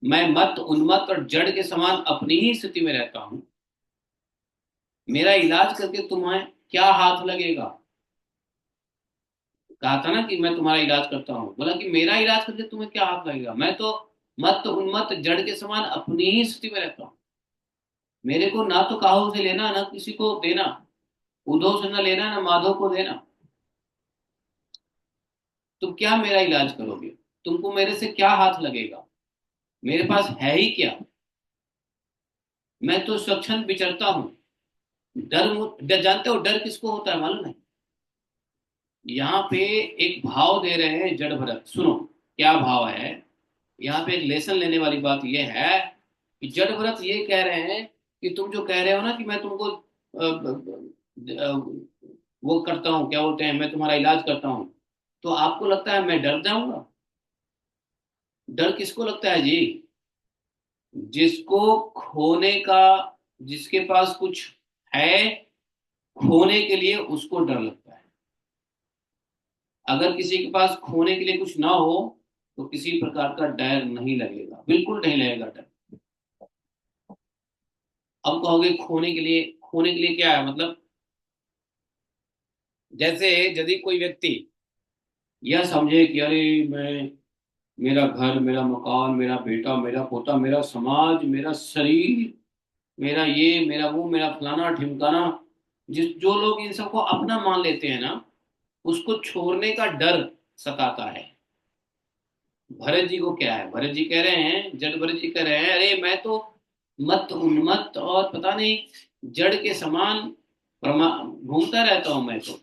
मैं मत उन्मत्त और जड़ के समान अपनी ही स्थिति में रहता हूं, मेरा इलाज करके तुम्हें क्या हाथ लगेगा? कहा था ना कि मैं तुम्हारा इलाज करता हूं, बोला कि मेरा इलाज करके तुम्हें क्या हाथ लगेगा? मैं तो मत उन्मत्त जड़ के समान अपनी ही स्थिति में रहता हूं। मेरे को ना तो काहू से लेना, ना किसी को देना, उद्धव से ना लेना, ना माधव को देना। तुम क्या मेरा इलाज करोगे? तुमको मेरे से क्या हाथ लगेगा? मेरे पास है ही क्या? मैं तो स्वच्छंद विचरता हूं। जानते हो डर किसको होता है मालूम है? यहाँ पे एक भाव दे रहे हैं जड़ भरत, सुनो क्या भाव है। यहाँ पे एक लेसन लेने वाली बात यह है कि जड़ भरत ये कह रहे हैं कि तुम जो कह रहे हो ना कि मैं तुमको वो करता हूँ, क्या बोलते हैं, मैं तुम्हारा इलाज करता हूँ, तो आपको लगता है मैं डर जाऊंगा? डर किसको लगता है जी? जिसको खोने का, जिसके पास कुछ है खोने के लिए, उसको डर लगता है। अगर किसी के पास खोने के लिए कुछ ना हो तो किसी प्रकार का डर नहीं लगेगा, बिल्कुल नहीं लगेगा डर। अब कहोगे खोने के लिए क्या है मतलब? जैसे यदि कोई व्यक्ति यह समझे कि अरे मैं, मेरा घर, मेरा मकान, मेरा बेटा, मेरा पोता, मेरा समाज, मेरा शरीर, मेरा ये, मेरा वो, मेरा फलाना ठिमकाना, जिस जो लोग इन सबको अपना मान लेते हैं ना, उसको छोड़ने का डर सताता है। भरत जी को क्या है, भरत जी कह रहे हैं, जड़ भरत जी कह रहे हैं, अरे मैं तो मत उन्मत्त और पता नहीं जड़ के समान घूमता रहता हूं मैं तो,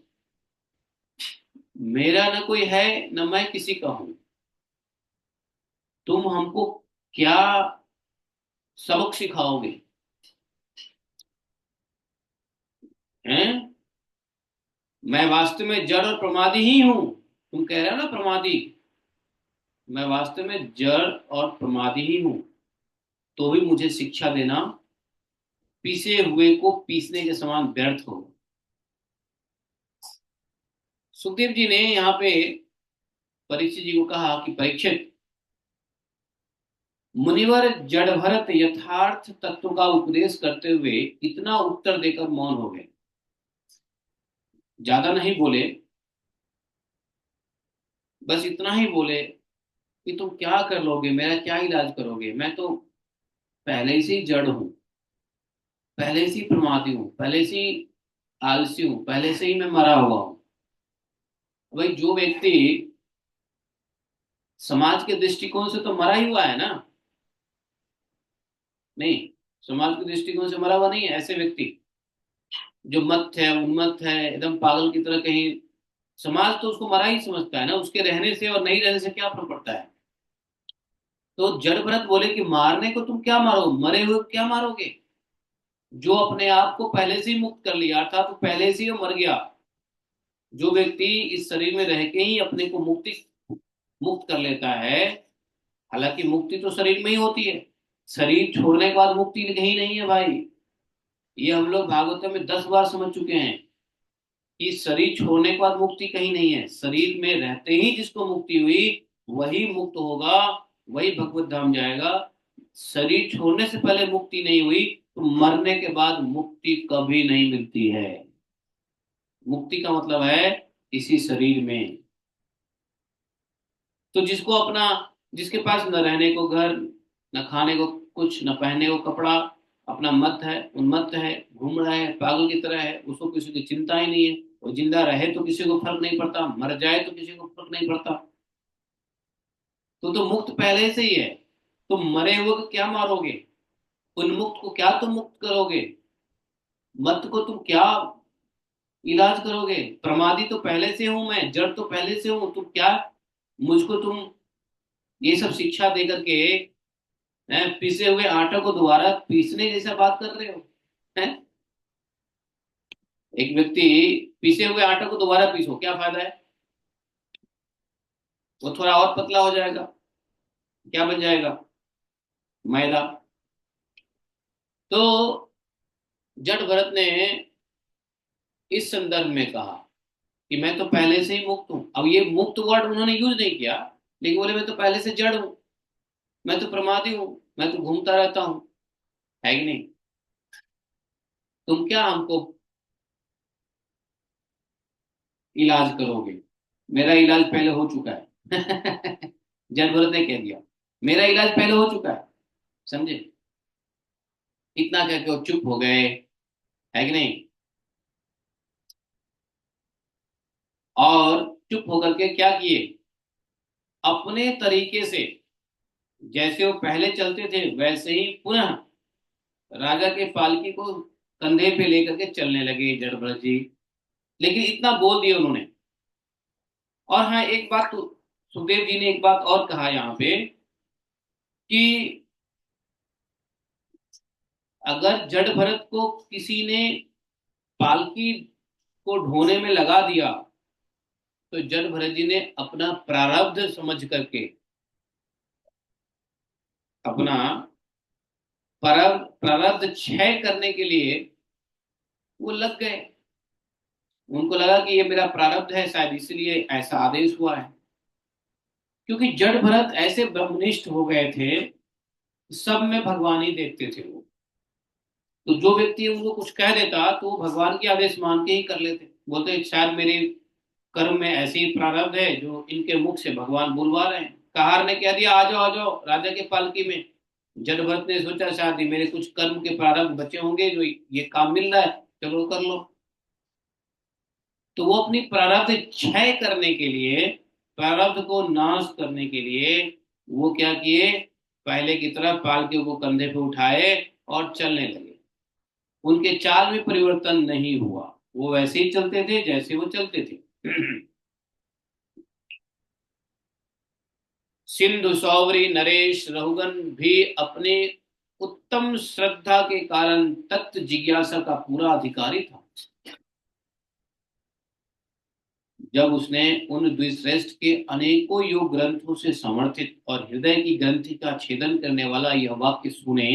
मेरा न कोई है न मैं किसी का हूं, तुम हमको क्या सबक सिखाओगे हैं? मैं वास्तव में जड़ और प्रमादी ही हूं, तुम कह रहे हो ना प्रमादी, मैं वास्तव में जड़ और प्रमादी ही हूं, तो भी मुझे शिक्षा देना पीसे हुए को पीसने के समान व्यर्थ हो। सुखदेव जी ने यहाँ पे परीक्षित जी को कहा कि परीक्षित, मुनिवर जड़ भरत यथार्थ तत्व का उपदेश करते हुए इतना उत्तर देकर मौन हो गए, ज्यादा नहीं बोले, बस इतना ही बोले कि तुम क्या कर लोगे, मेरा क्या इलाज करोगे, मैं तो पहले से ही जड़ हूं, पहले से ही प्रमादी हूं, पहले से ही आलसी हूं, पहले से ही मैं मरा हुआ हूं। भाई जो व्यक्ति समाज के दृष्टिकोण से तो मरा ही हुआ है ना, नहीं, समाज के दृष्टिकोण से मरा हुआ नहीं है ऐसे व्यक्ति, जो मत है, उन्मत्त है, एकदम पागल की तरह कहीं, समाज तो उसको मरा ही समझता है ना, उसके रहने से और नहीं रहने से क्या फर्क पड़ता है। तो जड़ भरत बोले कि मारने को तुम क्या मारो, मरे हुए को क्या मारोगे, जो अपने आप को पहले से ही मुक्त कर लिया, अर्थात वो पहले से ही मर गया। जो व्यक्ति इस शरीर में रह के ही अपने को मुक्त कर लेता है, हालांकि मुक्ति तो शरीर में ही होती है, शरीर छोड़ने के बाद मुक्ति कहीं नहीं है भाई। ये हम लोग भागवत में 10 बार समझ चुके हैं कि शरीर छोड़ने के बाद मुक्ति कहीं नहीं है, शरीर में रहते ही जिसको मुक्ति हुई वही मुक्त होगा, वही भगवत धाम जाएगा। शरीर छोड़ने से पहले मुक्ति नहीं हुई तो मरने के बाद मुक्ति कभी नहीं मिलती है। मुक्ति का मतलब है इसी शरीर में। तो जिसको अपना, जिसके पास न रहने को घर, न खाने को कुछ, न पहनने को कपड़ा, अपना मत है, उन्मत्त है, घूम रहा है, पागल की तरह है, उसको किसी की चिंता ही नहीं है, वो जिंदा रहे तो किसी को फर्क नहीं पड़ता, मर जाए तो किसी को फर्क नहीं पड़ता, तो मुक्त पहले से ही है। तुम मरे हुए को क्या मारोगे, उन्मुक्त को क्या तुम मुक्त करोगे, मत को तुम क्या इलाज करोगे, प्रमादी तो पहले से हूं मैं, जड़ तो पहले से हूं, तुम क्या मुझको तुम ये सब शिक्षा दे करके पिसे हुए आटा को दोबारा पीसने जैसा बात कर रहे हो हैं? एक व्यक्ति, पीसे हुए आटे को दोबारा पीसो क्या फायदा है, वो थोड़ा और पतला हो जाएगा, क्या बन जाएगा, मैदा। तो जट भरत ने इस संदर्भ में कहा कि मैं तो पहले से ही मुक्त हूं, अब ये मुक्त वर्ड उन्होंने यूज नहीं किया, लेकिन बोले मैं तो पहले से जड़ हूं, मैं तो प्रमादी हूं, मैं तो घूमता रहता हूं, है कि नहीं, तुम क्या हमको इलाज करोगे, मेरा इलाज पहले हो चुका है। जट भरत ने कह दिया मेरा इलाज पहले हो चुका है, समझे, इतना कह के वो चुप हो गए, है कि नहीं। और चुप होकर के क्या किए, अपने तरीके से जैसे वो पहले चलते थे वैसे ही पुनः राजा के पालकी को कंधे पे लेकर के चलने लगे जड़भरत जी। लेकिन इतना बोल दिया उन्होंने। और हाँ एक बात तो सुखदेव जी ने एक बात और कहा यहाँ पे कि अगर जड़ भरत को किसी ने पालकी को ढोने में लगा दिया तो जड़ भरत जी ने अपना प्रारब्ध समझ करके, अपना प्रारब्ध क्षय करने के लिए वो लग गए। उनको लगा कि ये मेरा प्रारब्ध है, शायद इसलिए ऐसा आदेश हुआ है, क्योंकि जड़ भरत ऐसे ब्रह्मनिष्ठ हो गए थे, सब में भगवान ही देखते थे वो। तो जो व्यक्ति उनको कुछ कह देता तो वो भगवान के आदेश मान के ही कर लेते, बोलते शायद मेरे कर्म में ऐसी ही प्रारब्ध है जो इनके मुख से भगवान बुलवा रहे हैं। कहार ने कह दिया आ जाओ राजा के पालकी में, जड़ भरत ने सोचा शायद मेरे कुछ कर्म के प्रारब्ध बचे होंगे जो ये काम मिल रहा है, चलो कर लो। तो वो अपनी प्रारब्ध क्षय करने के लिए प्रारब्ध को नाश करने के लिए वो क्या किए, पहले की तरह पालकियों को कंधे पे उठाए और चलने लगे। उनके चाल में परिवर्तन नहीं हुआ, वो वैसे ही चलते थे जैसे वो चलते थे। सिंधु सौवरी नरेश रहुगन भी अपने उत्तम श्रद्धा के कारण तत्व जिज्ञासा का पूरा अधिकारी था। जब उसने उन द्विश्रेष्ठ के अनेकों योग ग्रंथों से समर्थित और हृदय की ग्रंथि का छेदन करने वाला यह वाक्य सुने,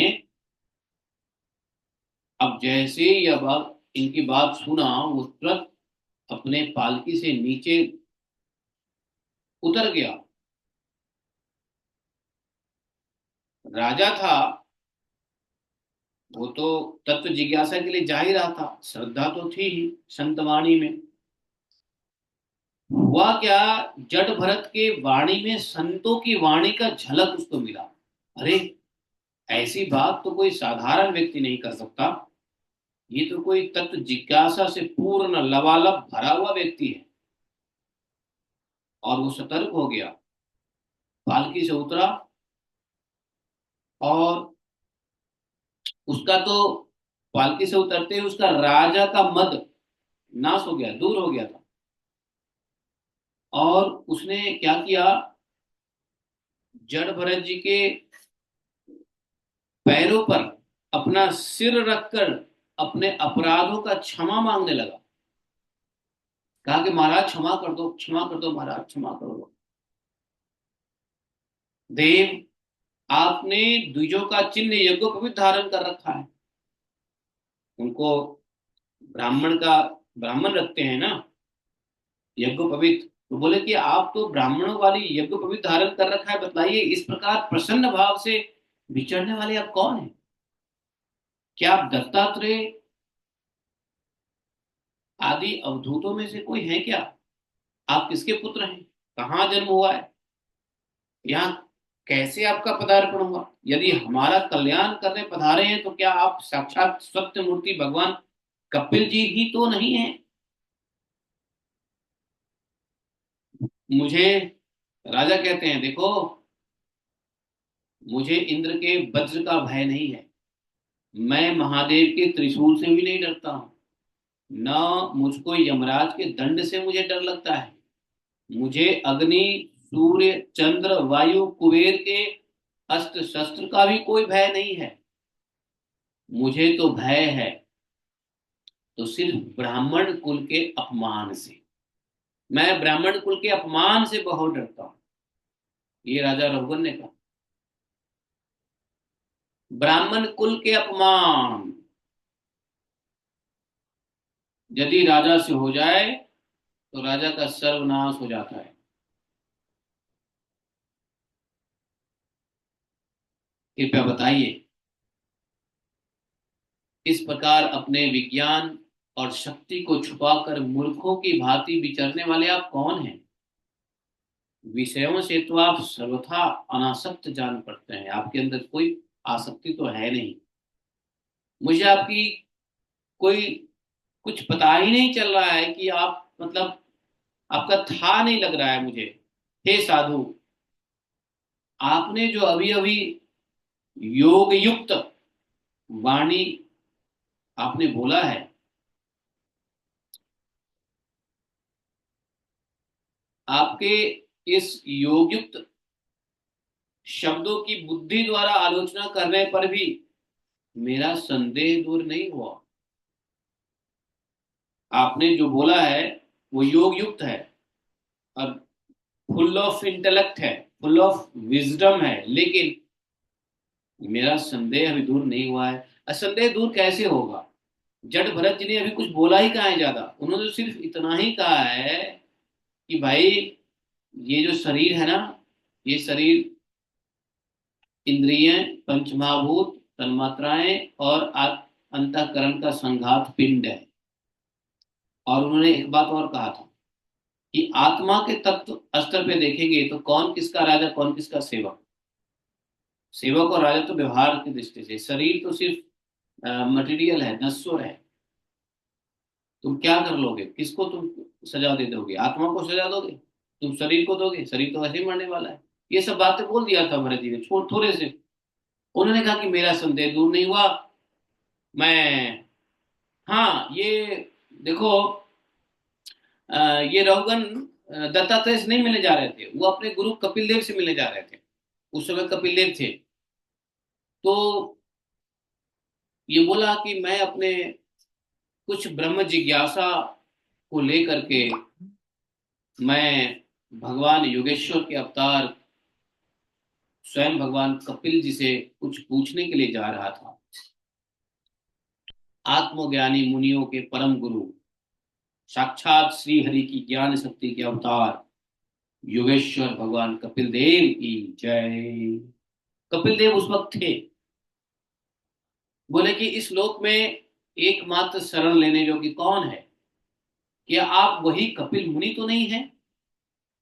अब जैसे यह बात इनकी बात सुना, वो तुरंत अपने पालकी से नीचे उतर गया। राजा था, वो तो तत्व जिज्ञासा के लिए जा ही रहा था, श्रद्धा तो थी ही संतवाणी में। हुआ क्या, जड़ भरत के वाणी में संतों की वाणी का झलक उसको मिला। अरे, ऐसी बात तो कोई साधारण व्यक्ति नहीं कर सकता, ये तो कोई तत्व जिज्ञासा से पूर्ण लबालब भरा हुआ व्यक्ति है। और वो सतर्क हो गया, पालकी से उतरा, और उसका तो पालकी से उतरते ही उसका राजा का मद नाश हो गया, दूर हो गया था। और उसने क्या किया, जड़ भरत जी के पैरों पर अपना सिर रखकर अपने अपराधों का क्षमा मांगने लगा। कहा कि महाराज क्षमा कर दो, क्षमा कर दो महाराज, क्षमा कर दो। देव, आपने द्विजों का चिन्ह यज्ञोपवीत धारण कर रखा है। उनको ब्राह्मण रखते हैं ना यज्ञोपवीत, तो बोले कि आप तो ब्राह्मणों वाली यज्ञोपवीत धारण कर रखा है, बतलाइए इस प्रकार प्रसन्न भाव से विचरने वाले आप कौन हैं? क्या आप दत्तात्रेय आदि अवधूतों में से कोई है क्या? आप किसके पुत्र हैं? कहाँ जन्म हुआ है? यहाँ कैसे आपका पदार्पण हुआ? यदि हमारा कल्याण करने पधारे हैं तो क्या आप साक्षात सत्य मूर्ति भगवान कपिल जी ही तो नहीं है? मुझे राजा कहते हैं, देखो, मुझे इंद्र के वज्र का भय नहीं है, मैं महादेव के त्रिशूल से भी नहीं डरता हूं, न मुझको यमराज के दंड से मुझे डर लगता है। मुझे अग्नि, सूर्य, चंद्र, वायु, कुबेर के अस्त्र शस्त्र का भी कोई भय नहीं है। मुझे तो भय है तो सिर्फ ब्राह्मण कुल के अपमान से। मैं ब्राह्मण कुल के अपमान से बहुत डरता हूं, ये राजा रघुवन ने कहा। ब्राह्मण कुल के अपमान यदि राजा से हो जाए तो राजा का सर्वनाश हो जाता है। कृपया बताइए, इस प्रकार अपने विज्ञान और शक्ति को छुपाकर मूर्खों की भांति विचरने वाले आप कौन हैं? विषयों से तो आप सर्वथा अनासक्त जान पड़ते हैं, आपके अंदर कोई आसक्ति तो है नहीं। मुझे आपकी कोई कुछ पता ही नहीं चल रहा है कि आप मतलब आपका था नहीं लग रहा है मुझे। हे साधु, आपने जो अभी अभी योग युक्त वाणी आपने बोला है, आपके इस योग युक्त शब्दों की बुद्धि द्वारा आलोचना करने पर भी मेरा संदेह दूर नहीं हुआ। आपने जो बोला है वो योग युक्त है और फुल ऑफ इंटेलेक्ट है, फुल ऑफ विजडम है, लेकिन मेरा संदेह अभी दूर नहीं हुआ है। असंदेह दूर कैसे होगा? जड़ भरत जी ने अभी कुछ बोला ही कहा है ज्यादा, उन्होंने तो सिर्फ इतना ही कहा है कि भाई ये जो शरीर है ना, ये शरीर इंद्रिय, पंचमहाभूत, तन्मात्राएं और अंतःकरण का संघात पिंड है। और उन्होंने एक बात और कहा था कि आत्मा के तत्व स्तर पे देखेंगे तो कौन किसका राजा, कौन किसका सेवक। सेवक और राजा तो व्यवहार की दृष्टि से, शरीर तो सिर्फ मटेरियल है, नश्वर है। तुम क्या कर लोगे, किसको तुम सजा दे दोगे? आत्मा को सजा दोगे? तुम शरीर को दोगे, शरीर तो वैसे ही मरने वाला है। ये सब बातें बोल दिया था भरत जी ने, छोड़ थोड़े से। उन्होंने कहा कि मेरा संदेह दूर नहीं हुआ। मैं, हाँ ये देखो, ये रहुगन दत्तात्रेय से नहीं मिलने जा रहे थे, वो अपने गुरु कपिल देव से मिलने जा रहे थे। उस समय कपिल देव थे। तो ये बोला कि मैं अपने कुछ ब्रह्म जिज्ञासा को लेकर के मैं भगवान योगेश्वर के अवतार स्वयं भगवान कपिल जी से कुछ पूछने के लिए जा रहा था। आत्मज्ञानी मुनियों के परम गुरु, साक्षात श्री हरि की ज्ञान शक्ति के अवतार योगेश्वर भगवान कपिल देव की जय। कपिल देव उस वक्त थे। बोले कि इस लोक में एकमात्र शरण लेने योग्य कौन है? क्या आप वही कपिल मुनि तो नहीं है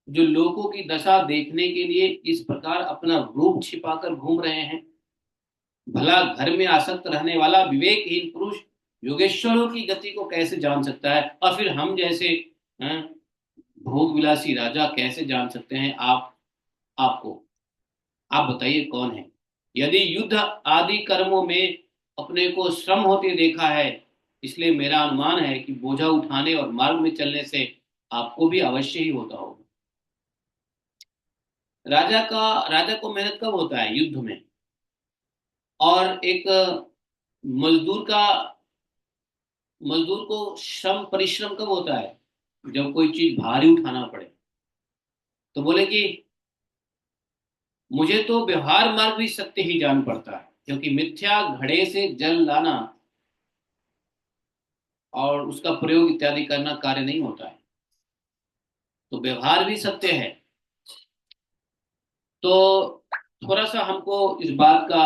जो लोगों की दशा देखने के लिए इस प्रकार अपना रूप छिपाकर घूम रहे हैं? भला घर में आसक्त रहने वाला विवेकहीन पुरुष योगेश्वरों की गति को कैसे जान सकता है, और फिर हम जैसे हैं, भोग विलासी राजा कैसे जान सकते हैं? आपको आप बताइए कौन है? यदि युद्ध आदि कर्मों में अपने को श्रम होते देखा है, इसलिए मेरा अनुमान है कि बोझा उठाने और मार्ग में चलने से आपको भी अवश्य ही होता होगा। राजा को मेहनत कब होता है? युद्ध में। और एक मजदूर को श्रम परिश्रम कब होता है? जब कोई चीज भारी उठाना पड़े। तो बोले कि मुझे तो व्यवहार मार्ग भी सत्य ही जान पड़ता है, क्योंकि मिथ्या घड़े से जल लाना और उसका प्रयोग इत्यादि करना कार्य नहीं होता है। तो व्यवहार भी सत्य है। तो थोड़ा सा हमको इस बात का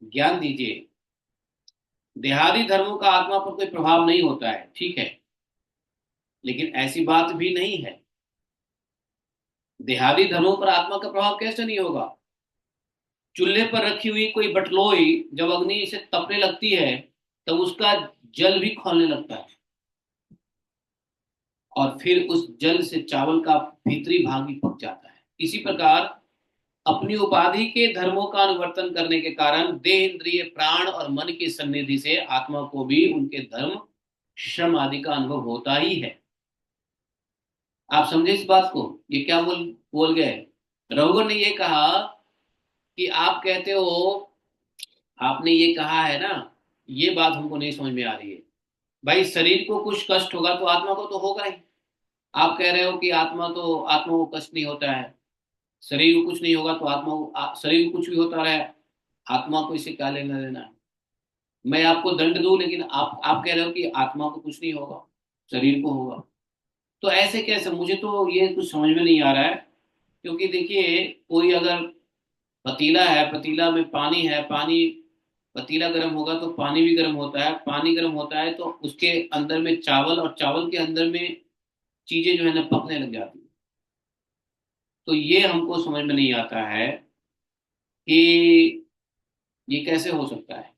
ज्ञान दीजिए। देहादी धर्मों का आत्मा पर कोई प्रभाव नहीं होता है, ठीक है, लेकिन ऐसी बात भी नहीं है। देहादी धर्मों पर आत्मा का प्रभाव कैसे नहीं होगा? चूल्हे पर रखी हुई कोई बटलोई जब अग्नि से तपने लगती है, तब उसका जल भी खौलने लगता है, और फिर उस जल से चावल का भीतरी भाग भी पक जाता है। इसी प्रकार अपनी उपाधि के धर्मों का अनुवर्तन करने के कारण देह, इंद्रिय, प्राण और मन की सन्निधि से आत्मा को भी उनके धर्म, श्रम आदि का अनुभव होता ही है। आप समझे इस बात को? ये क्या बोल बोल गए? रघुवर ने ये कहा कि आप कहते हो, आपने ये कहा है ना, ये बात हमको नहीं समझ में आ रही है। भाई शरीर को कुछ कष्ट होगा तो आत्मा को तो होगा ही। आप कह रहे हो कि आत्मा को कष्ट नहीं होता है, शरीर को कुछ नहीं होगा तो शरीर को कुछ भी होता रहे, आत्मा को इससे क्या लेना देना है? मैं आपको दंड दूं, लेकिन आप कह रहे हो कि आत्मा को कुछ नहीं होगा, शरीर को होगा। तो ऐसे कैसे? मुझे तो ये कुछ समझ में नहीं आ रहा है। क्योंकि देखिए, कोई अगर पतीला है, पतीला में पानी है, पानी, पतीला गर्म होगा तो पानी भी गर्म होता है, पानी गर्म होता है तो उसके अंदर में चावल, और चावल के अंदर में चीजें जो है ना पकने लग जाती है। तो ये हमको समझ में नहीं आता है कि ये कैसे हो सकता है।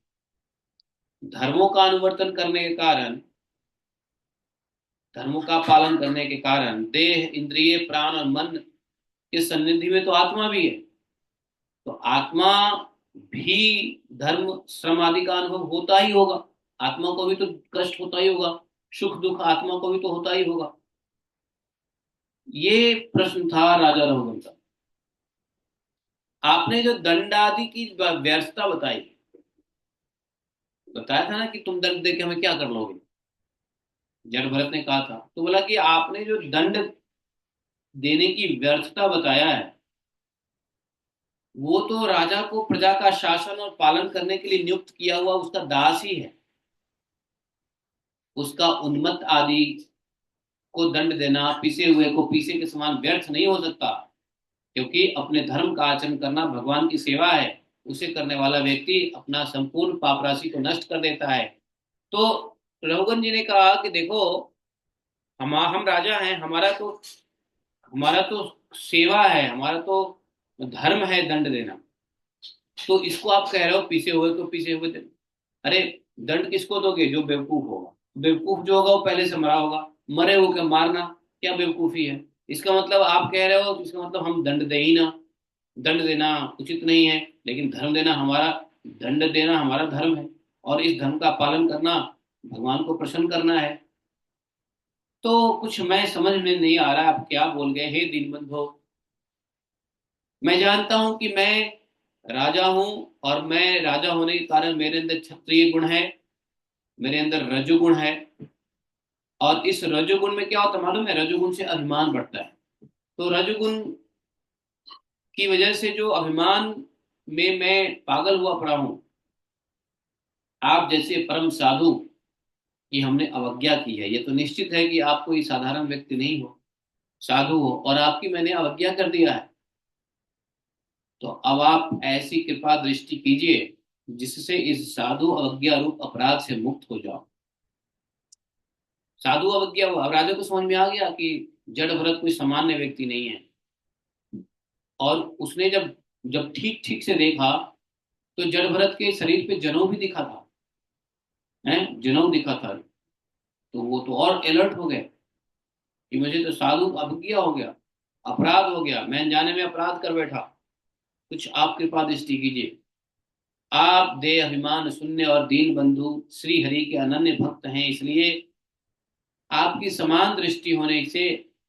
धर्मों का अनुवर्तन करने के कारण, धर्मों का पालन करने के कारण देह, इंद्रिय, प्राण और मन के सन्निधि में तो आत्मा भी है। तो आत्मा भी धर्म, श्रम आदि का अनुभव होता ही होगा। आत्मा को भी तो कष्ट होता ही होगा, सुख दुख आत्मा को भी तो होता ही होगा। ये प्रश्न था राजा रघुवंश का। आपने जो दंड आदि की व्यवस्था बताई, बताया था ना कि तुम दंड दे के हमें क्या कर लोगे, जड़ भरत ने कहा था। तो बोला कि आपने जो दंड देने की व्यर्थता बताया है, वो तो राजा को प्रजा का शासन और पालन करने के लिए नियुक्त किया हुआ उसका दास ही है। उसका उन्मत्त आदि को दंड देना पीसे हुए को पीसे के समान व्यर्थ नहीं हो सकता, क्योंकि अपने धर्म का आचरण करना भगवान की सेवा है। उसे करने वाला व्यक्ति अपना संपूर्ण पाप राशि को नष्ट कर देता है। तो रघुगन जी ने कहा कि देखो, हम राजा हैं, हमारा तो सेवा है, हमारा तो धर्म है दंड देना। तो इसको आप कह रहे हो पीसे हुए को पीसे हुए देना। अरे, दंड किसको दोगे? जो बेवकूफ होगा। बेवकूफ जो होगा वो पहले से मरा होगा, मरे हुए के मारना क्या बेवकूफी है? इसका मतलब आप कह रहे हो, इसका मतलब हम दंड दे ही ना, दंड देना उचित नहीं है, लेकिन धर्म देना हमारा, दंड देना हमारा धर्म है, और इस धर्म का पालन करना भगवान को प्रसन्न करना है। तो कुछ मैं समझ में नहीं आ रहा आप क्या बोल गए हे दीनबंधो। मैं जानता हूं कि मैं राजा हूं, और मैं राजा होने के कारण मेरे अंदर क्षत्रिय गुण है, मेरे अंदर रजोगुण है। और इस रजोगुण में क्या होता है मालूम है, रजोगुण से अभिमान बढ़ता है। तो रजोगुण की वजह से जो अभिमान में मैं पागल हुआ पड़ा हूं, आप जैसे परम साधु की हमने अवज्ञा की है, ये तो निश्चित है कि आप कोई साधारण व्यक्ति नहीं हो, साधु हो, और आपकी मैंने अवज्ञा कर दिया है। तो अब आप ऐसी कृपा दृष्टि कीजिए जिससे इस साधु अवज्ञा रूप अपराध से मुक्त हो जाओ। साधु अवज्ञा हुआ, अब राजा को समझ में आ गया कि जड़ भरत कोई सामान्य व्यक्ति नहीं है। और उसने जब जब ठीक ठीक से देखा, तो जड़ भरत के शरीर पे जनेऊ भी दिखा था, है जनेऊ दिखा था। तो वो तो और अलर्ट हो गए कि मुझे तो साधु अवज्ञा हो गया, अपराध हो गया, मैं अनजाने में अपराध कर बैठा। कुछ आप कृपा दृष्टि कीजिए। आप दे अभिमान शून्य और दीन बंधु श्री हरि के अनन्य भक्त हैं, इसलिए आपकी समान दृष्टि होने से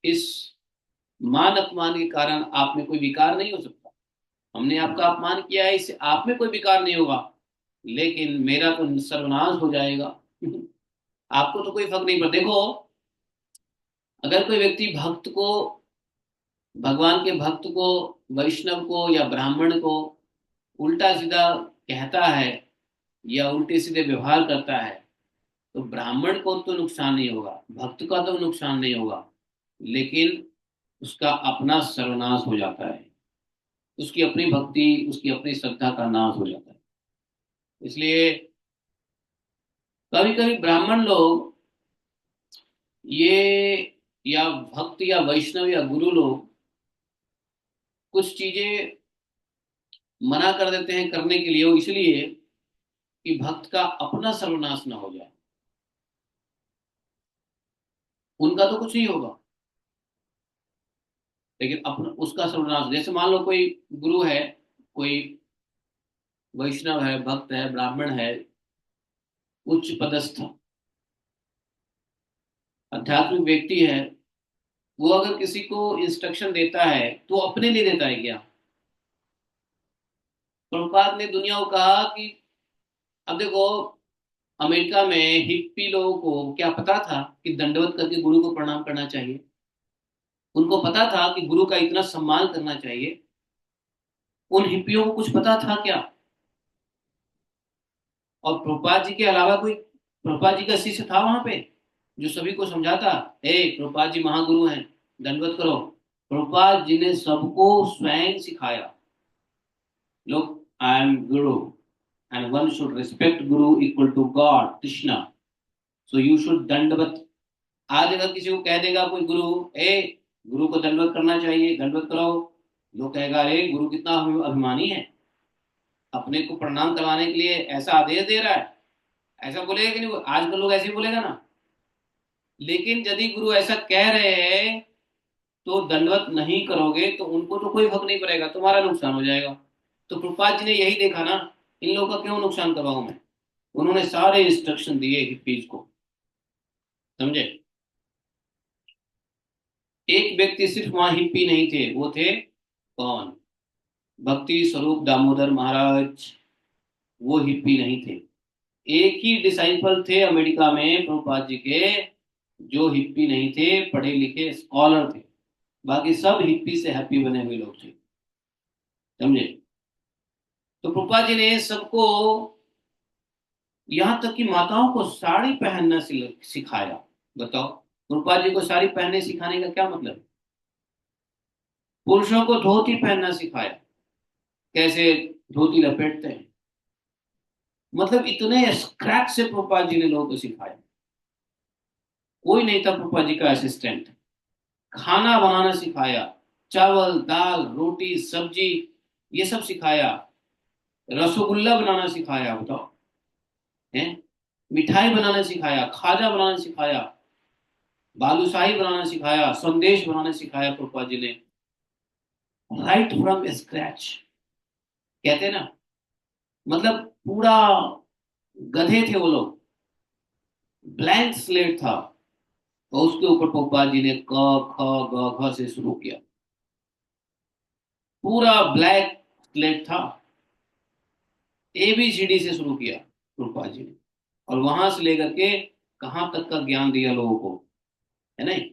इस मान अपमान के कारण आप में कोई विकार नहीं हो सकता। हमने आपका अपमान किया है, इससे आप में कोई विकार नहीं होगा, लेकिन मेरा तो सर्वनाश हो जाएगा। आपको तो कोई फर्क नहीं पड़ता। देखो, अगर कोई व्यक्ति भक्त को, भगवान के भक्त को, वैष्णव को या ब्राह्मण को उल्टा सीधा कहता है या उल्टे सीधे व्यवहार करता है, तो ब्राह्मण को तो नुकसान नहीं होगा, भक्त का तो नुकसान नहीं होगा, लेकिन उसका अपना सर्वनाश हो जाता है, उसकी अपनी भक्ति, उसकी अपनी श्रद्धा का नाश हो जाता है। इसलिए कभी कभी ब्राह्मण लोग ये, या भक्त या वैष्णव या गुरु लोग कुछ चीजें मना कर देते हैं करने के लिए, वो इसलिए कि भक्त का अपना सर्वनाश ना हो जाए। उनका तो कुछ नहीं होगा, लेकिन अपना उसका सर्वनाश। जैसे मान लो कोई गुरु है, कोई वैष्णव है, भक्त है, ब्राह्मण है, उच्च पदस्थ आध्यात्मिक व्यक्ति है, वो अगर किसी को इंस्ट्रक्शन देता है तो अपने लिए देता है क्या? प्रभुपाद ने दुनिया को कहा कि अब देखो, अमेरिका में हिप्पी लोगों को क्या पता था कि दंडवत करके गुरु को प्रणाम करना चाहिए? उनको पता था कि गुरु का इतना सम्मान करना चाहिए? उन हिप्पियों को कुछ पता था क्या? और प्रभुपाद जी के अलावा कोई प्रभुपाद जी का शिष्य था वहां पे जो सभी को समझाता, हे प्रभुपाद जी महागुरु हैं, दंडवत करो? प्रभुपाद जी ने सबको स्वयं सिखाया, लोग, I am Guru and one should respect guru equal to god krishna, so you should दंडवत। आज अगर किसी को कह देगा कोई गुरु, ए गुरु को दंडवत करना चाहिए, दंडवत करो, लोग कहेगा अरे गुरु कितना अभिमानी है, अपने को प्रणाम करवाने के लिए ऐसा आदेश दे रहा है। ऐसा बोलेगा कि नहीं? आजकल लोग ऐसे ही बोलेगा ना। लेकिन यदि गुरु ऐसा कह रहे हैं तो दंडवत नहीं करोगे तो उनको तो कोई फर्क नहीं पड़ेगा, तुम्हारा नुकसान हो जाएगा। तो प्रभुपाद जी ने यही देखा ना, इन लोगों का क्यों नुकसान करवाऊं मैं। उन्होंने सारे इंस्ट्रक्शन दिए हिप्पीज को, समझे? एक व्यक्ति सिर्फ वहां हिप्पी नहीं थे, वो थे कौन? भक्ति स्वरूप दामोदर महाराज, वो हिप्पी नहीं थे। एक ही डिसाइपल थे अमेरिका में प्रभुपाद जी के, जो हिप्पी नहीं थे, पढ़े लिखे स्कॉलर थे। बाकी सब हिप्पी से हैप्पी बने हुए लोग थे, समझे? तो प्रभुपाद जी ने सबको, यहाँ तक कि माताओं को साड़ी पहनना सिखाया। बताओ, प्रभुपाद जी को साड़ी पहनने सिखाने का क्या मतलब है? पुरुषों को धोती पहनना सिखाया, कैसे धोती लपेटते हैं। मतलब इतने स्क्रैच से प्रभुपाद जी ने लोगों को सिखाया। कोई नहीं था प्रभुपाद जी का असिस्टेंट। खाना बनाना सिखाया, चावल दाल रोटी सब्जी ये सब सिखाया। रसगुल्ला बनाना सिखाया, बताओ, है मिठाई बनाना सिखाया, खाजा बनाना सिखाया। बालूशाही बनाना सिखाया, संदेश बनाना सिखाया प्रभुपाद जी ने, राइट फ्रॉम स्क्रैच, कहते हैं ना, मतलब पूरा गधे थे वो लोग, ब्लैंक स्लेट था, और उसके ऊपर प्रभुपाद जी ने क ख ग घ से शुरू किया, पूरा ब्लैक स्लेट था, ABCD से शुरू किया प्रभुपाद जी ने, और वहां से लेकर के कहां तक का ज्ञान दिया लोगों को, है नहीं।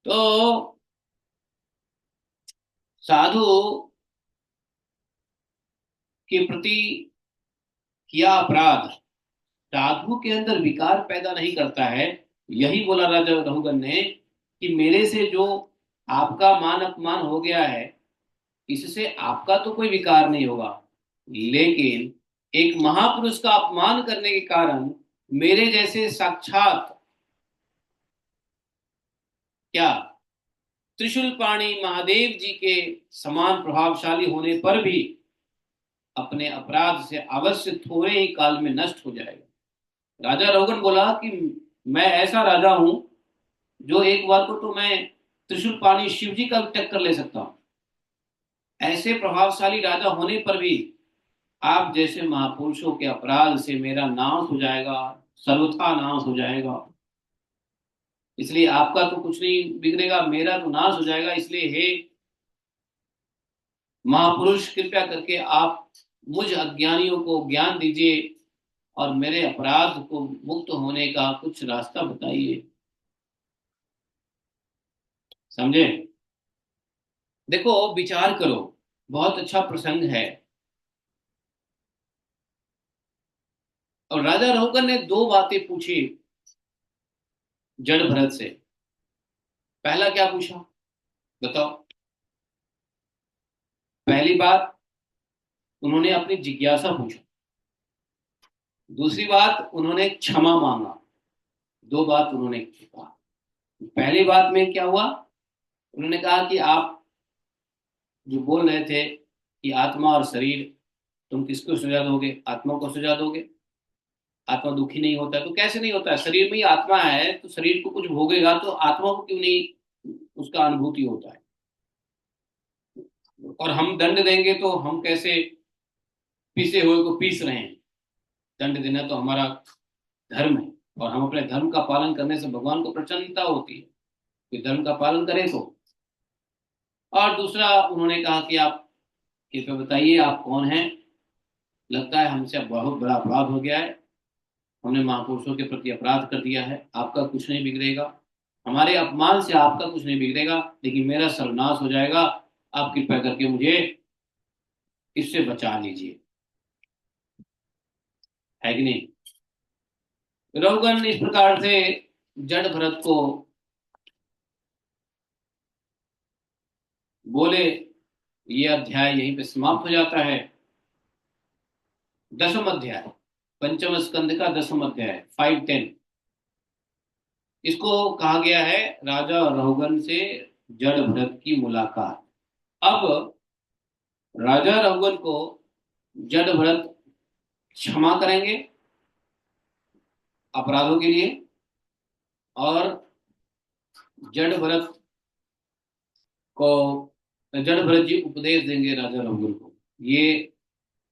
तो साधु के प्रति किया अपराध साधु के अंदर विकार पैदा नहीं करता है। यही बोला राजा रघुगन ने कि मेरे से जो आपका मान अपमान हो गया है, इससे आपका तो कोई विकार नहीं होगा, लेकिन एक महापुरुष का अपमान करने के कारण मेरे जैसे साक्षात क्या त्रिशूल पाणी महादेव जी के समान प्रभावशाली होने पर भी अपने अपराध से अवश्य थोड़े ही काल में नष्ट हो जाएगा। राजा रघुगन बोला कि मैं ऐसा राजा हूं जो एक बार को तो मैं त्रिशूल पाणी शिव जी का भी टक्कर ले सकता हूं, ऐसे प्रभावशाली राजा होने पर भी आप जैसे महापुरुषों के अपराध से मेरा नाश हो जाएगा, सर्वथा नाश हो जाएगा, इसलिए आपका तो कुछ नहीं बिगड़ेगा, मेरा तो नाश हो जाएगा। इसलिए हे महापुरुष, कृपया करके आप मुझ अज्ञानियों को ज्ञान दीजिए और मेरे अपराध को मुक्त होने का कुछ रास्ता बताइए। समझे? देखो, विचार करो, बहुत अच्छा प्रसंग है। और राजा रघुकर ने दो बातें पूछी जड़ भरत से। पहला क्या पूछा, बताओ? पहली बात, उन्होंने अपनी जिज्ञासा पूछा। दूसरी बात, उन्होंने क्षमा मांगा। दो बात उन्होंने कहा। पहली बात में क्या हुआ, उन्होंने कहा कि आप जो बोल रहे थे कि आत्मा और शरीर, तुम किसको सजा दोगे? आत्मा को सजा दोगे। आत्मा दुखी नहीं होता है तो कैसे नहीं होता है? शरीर में ही आत्मा है तो शरीर को कुछ भोगेगा तो आत्मा को क्यों नहीं उसका अनुभूति होता है? और हम दंड देंगे तो हम कैसे पीसे हुए को पीस रहे हैं? दंड देना तो हमारा धर्म है, और हम अपने धर्म का पालन करने से भगवान को प्रसन्नता होती है कि धर्म का पालन करें तो। और दूसरा, उन्होंने कहा कि आप कृपया बताइए आप कौन हैं? लगता है हमसे बहुत बड़ा अपराध हो गया है, हमने महापुरुषों के प्रति अपराध कर दिया है, आपका कुछ नहीं बिगड़ेगा, हमारे अपमान से आपका कुछ नहीं बिगड़ेगा, लेकिन मेरा सर्वनाश हो जाएगा, आप कृपया करके मुझे इससे बचा लीजिए। है कि नहीं? रघुगन इस प्रकार से जड़ भरत को बोले। ये अध्याय यहीं पे समाप्त हो जाता है। दसम अध्याय, पंचम स्कंद का दसम अध्याय, 5:10, इसको कहा गया है राजा रघुगन से जड़ भरत की मुलाकात। अब राजा रघुगन को जड़ भरत क्षमा करेंगे अपराधों के लिए, और जड़ भरत को जड़ भरत जी उपदेश देंगे राजा रघुगन को। ये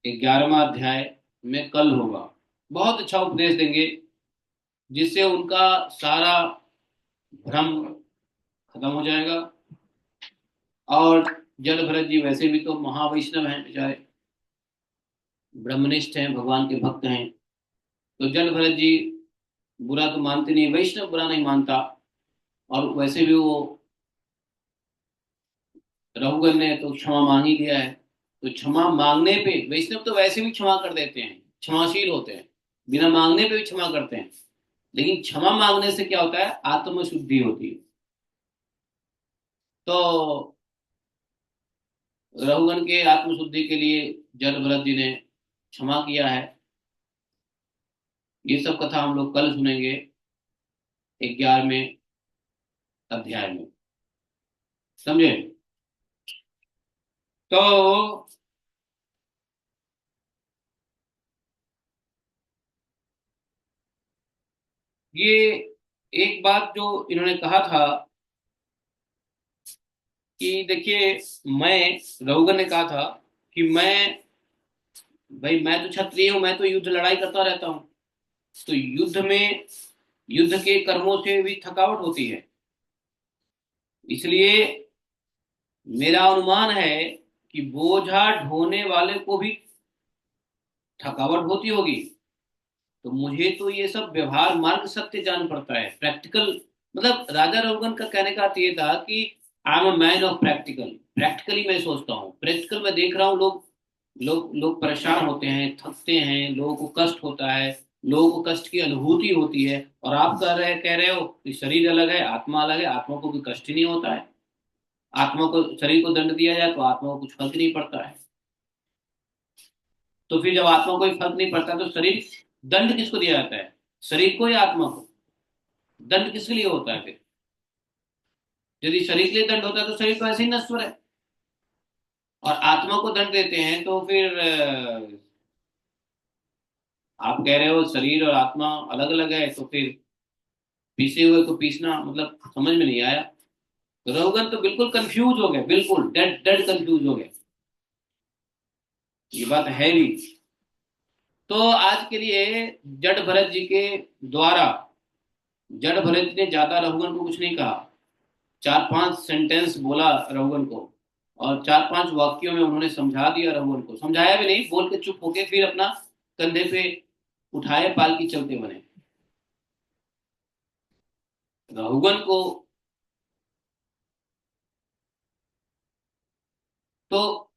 11वां अध्याय में कल होगा। बहुत अच्छा उपदेश देंगे जिससे उनका सारा भ्रम खत्म हो जाएगा। और जड़ भरत जी वैसे भी तो महावैष्णव हैं बेचारे, ब्रह्मनिष्ठ हैं, भगवान के भक्त हैं, तो जड़ भरत जी बुरा तो मानते नहीं, वैष्णव बुरा नहीं मानता। और वैसे भी वो रघुगन ने तो क्षमा मांग ही लिया है, तो क्षमा मांगने पे वैष्णव तो वैसे भी क्षमा कर देते हैं, क्षमाशील होते हैं, बिना मांगने पे भी क्षमा करते हैं। लेकिन क्षमा मांगने से क्या होता है? आत्मशुद्धि होती है। तो रघुगन के आत्मशुद्धि के लिए जड़ भरत जी ने क्षमा किया है। ये सब कथा हम लोग कल सुनेंगे 11वें अध्याय में। समझे? तो ये एक बात जो इन्होंने कहा था कि देखिए, मैं, रघुगर ने कहा था कि भाई मैं तो क्षत्रिय हूं, मैं तो युद्ध लड़ाई करता रहता हूं। तो युद्ध के कर्मों से भी थकावट होती है, इसलिए मेरा अनुमान है कि बोझा ढोने वाले को भी थकावट होती होगी। तो मुझे तो ये सब व्यवहार मार्ग सत्य जान पड़ता है, प्रैक्टिकल। मतलब राजा रघुगन का कहने का अर्थ ये था कि I am a man of practical. Practically मैं सोचता हूँ, प्रैक्टिकल मैं देख रहा हूँ, लोग परेशान होते हैं, थकते हैं, लोगों को कष्ट होता है, लोगों को कष्ट की अनुभूति होती है। और आप कह रहे हो कि शरीर अलग है, आत्मा अलग है, आत्मा को भी कष्ट ही नहीं होता है। आत्मा को, शरीर को दंड दिया जाए तो आत्मा को कुछ फर्क नहीं पड़ता है। तो फिर जब आत्मा को कोई फर्क नहीं पड़ता तो शरीर, दंड किसको दिया जाता है? शरीर को या आत्मा को? दंड किसके लिए होता है फिर? यदि शरीर के लिए दंड होता है तो शरीर तो ऐसे ही नश्वर है। और आत्मा को दंड देते हैं तो फिर आप कह रहे हो शरीर और आत्मा अलग अलग है, तो फिर पीसे हुए को पीसना, मतलब समझ में नहीं आया। तो रघुगन तो बिल्कुल कंफ्यूज हो गए, बिल्कुल डेड डेड कंफ्यूज हो गए। ये बात है भी। तो आज के लिए जड़ भरत जी के द्वारा, जड़ भरत जी ने ज्यादा रघुगन को कुछ नहीं कहा, चार पांच सेंटेंस बोला रघुगन को, और चार पांच वाक्यों में उन्होंने समझा दिया रघुगन को। समझाया भी नहीं, बोल के चुप होके फिर अपना कंधे पे उठाए पालकी चलते बने। रघुगन को तो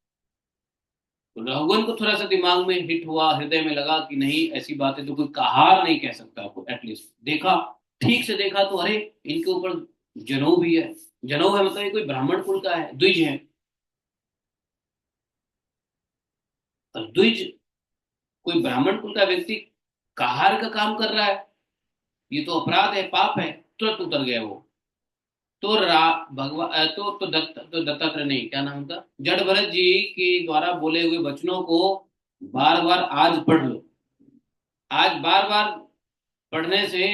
रघुगन को थोड़ा सा दिमाग में हिट हुआ, हृदय में लगा कि नहीं, ऐसी बातें तो कोई कहार नहीं कह सकता। आपको एटलीस्ट देखा, ठीक से देखा तो अरे, इनके ऊपर जनेऊ भी है। जनेऊ है मतलब ये कोई ब्राह्मण कुल का है, द्विज है। और द्विज, कोई ब्राह्मण कुल का व्यक्ति कहार का काम कर रहा है, ये तो अपराध है, पाप है। तुरंत उतर गया वो। तो भगवान तो दत्तात्रेय नहीं, क्या नाम था, जड़ भरत जी के द्वारा बोले हुए वचनों को बार बार आज पढ़ लो। आज बार बार पढ़ने से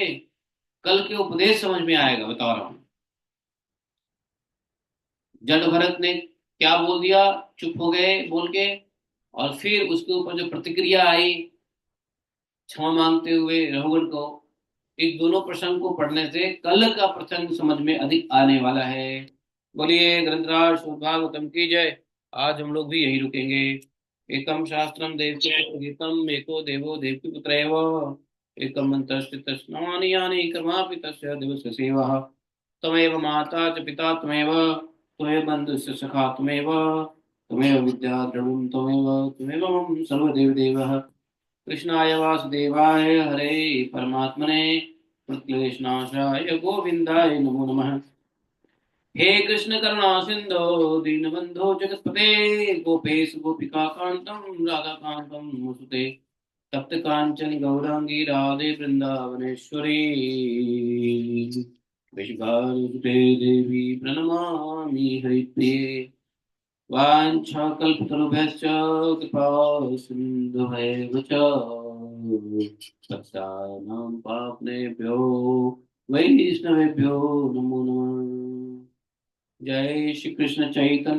कल के उपदेश समझ में आएगा, बता रहा हूं। जड़ भरत ने क्या बोल दिया, चुप हो गए बोल के। और फिर उसके ऊपर जो प्रतिक्रिया आई, क्षमा मांगते हुए रघुवर को, इस दोनों प्रसंग को पढ़ने से कल का प्रसंग समझ में अधिक आने वाला है। बोलिए ग्रंथराज भागवतम की जय। आज हम लोग भी यही रुकेंगे। एकम शास्त्रम देवकी पुत्र गीतम, एको देवो देवकी पुत्र एव, एकम मंत्रस्य तस्मानि यानि कर्मापि तस्य दिवस्य सेवः। त्वमेव माता च पिता त्वमेव, त्वमेव बन्धुश्च सखा त्वमेव, त्वमेव विद्या द्रविणं त्वमेव, त्वमेव मम सर्वदेवदेवः। कृष्णाय वासुदेवाय हरे परमात्मने प्रणक्लेशनाशाय गोविंदाय नमो नमः। हे कृष्ण करुणा सिंधो दीनबंधो जगत्पते, गोपेश गोपिका कांतम राधा कांतम मुसुते, तप्त कांचन गौरांगी राधे वृंदावनेश्वरी, वृषभानुसुते देवी प्रणमामि हरिप्रिये। वाञ्छाकल्पतरुभ्यश्च कृपा सिन्धुभ्येव च पतितानां पावनेभ्यो वैष्णवेभ्यो नमो नमः। जय श्री कृष्ण चैतन्य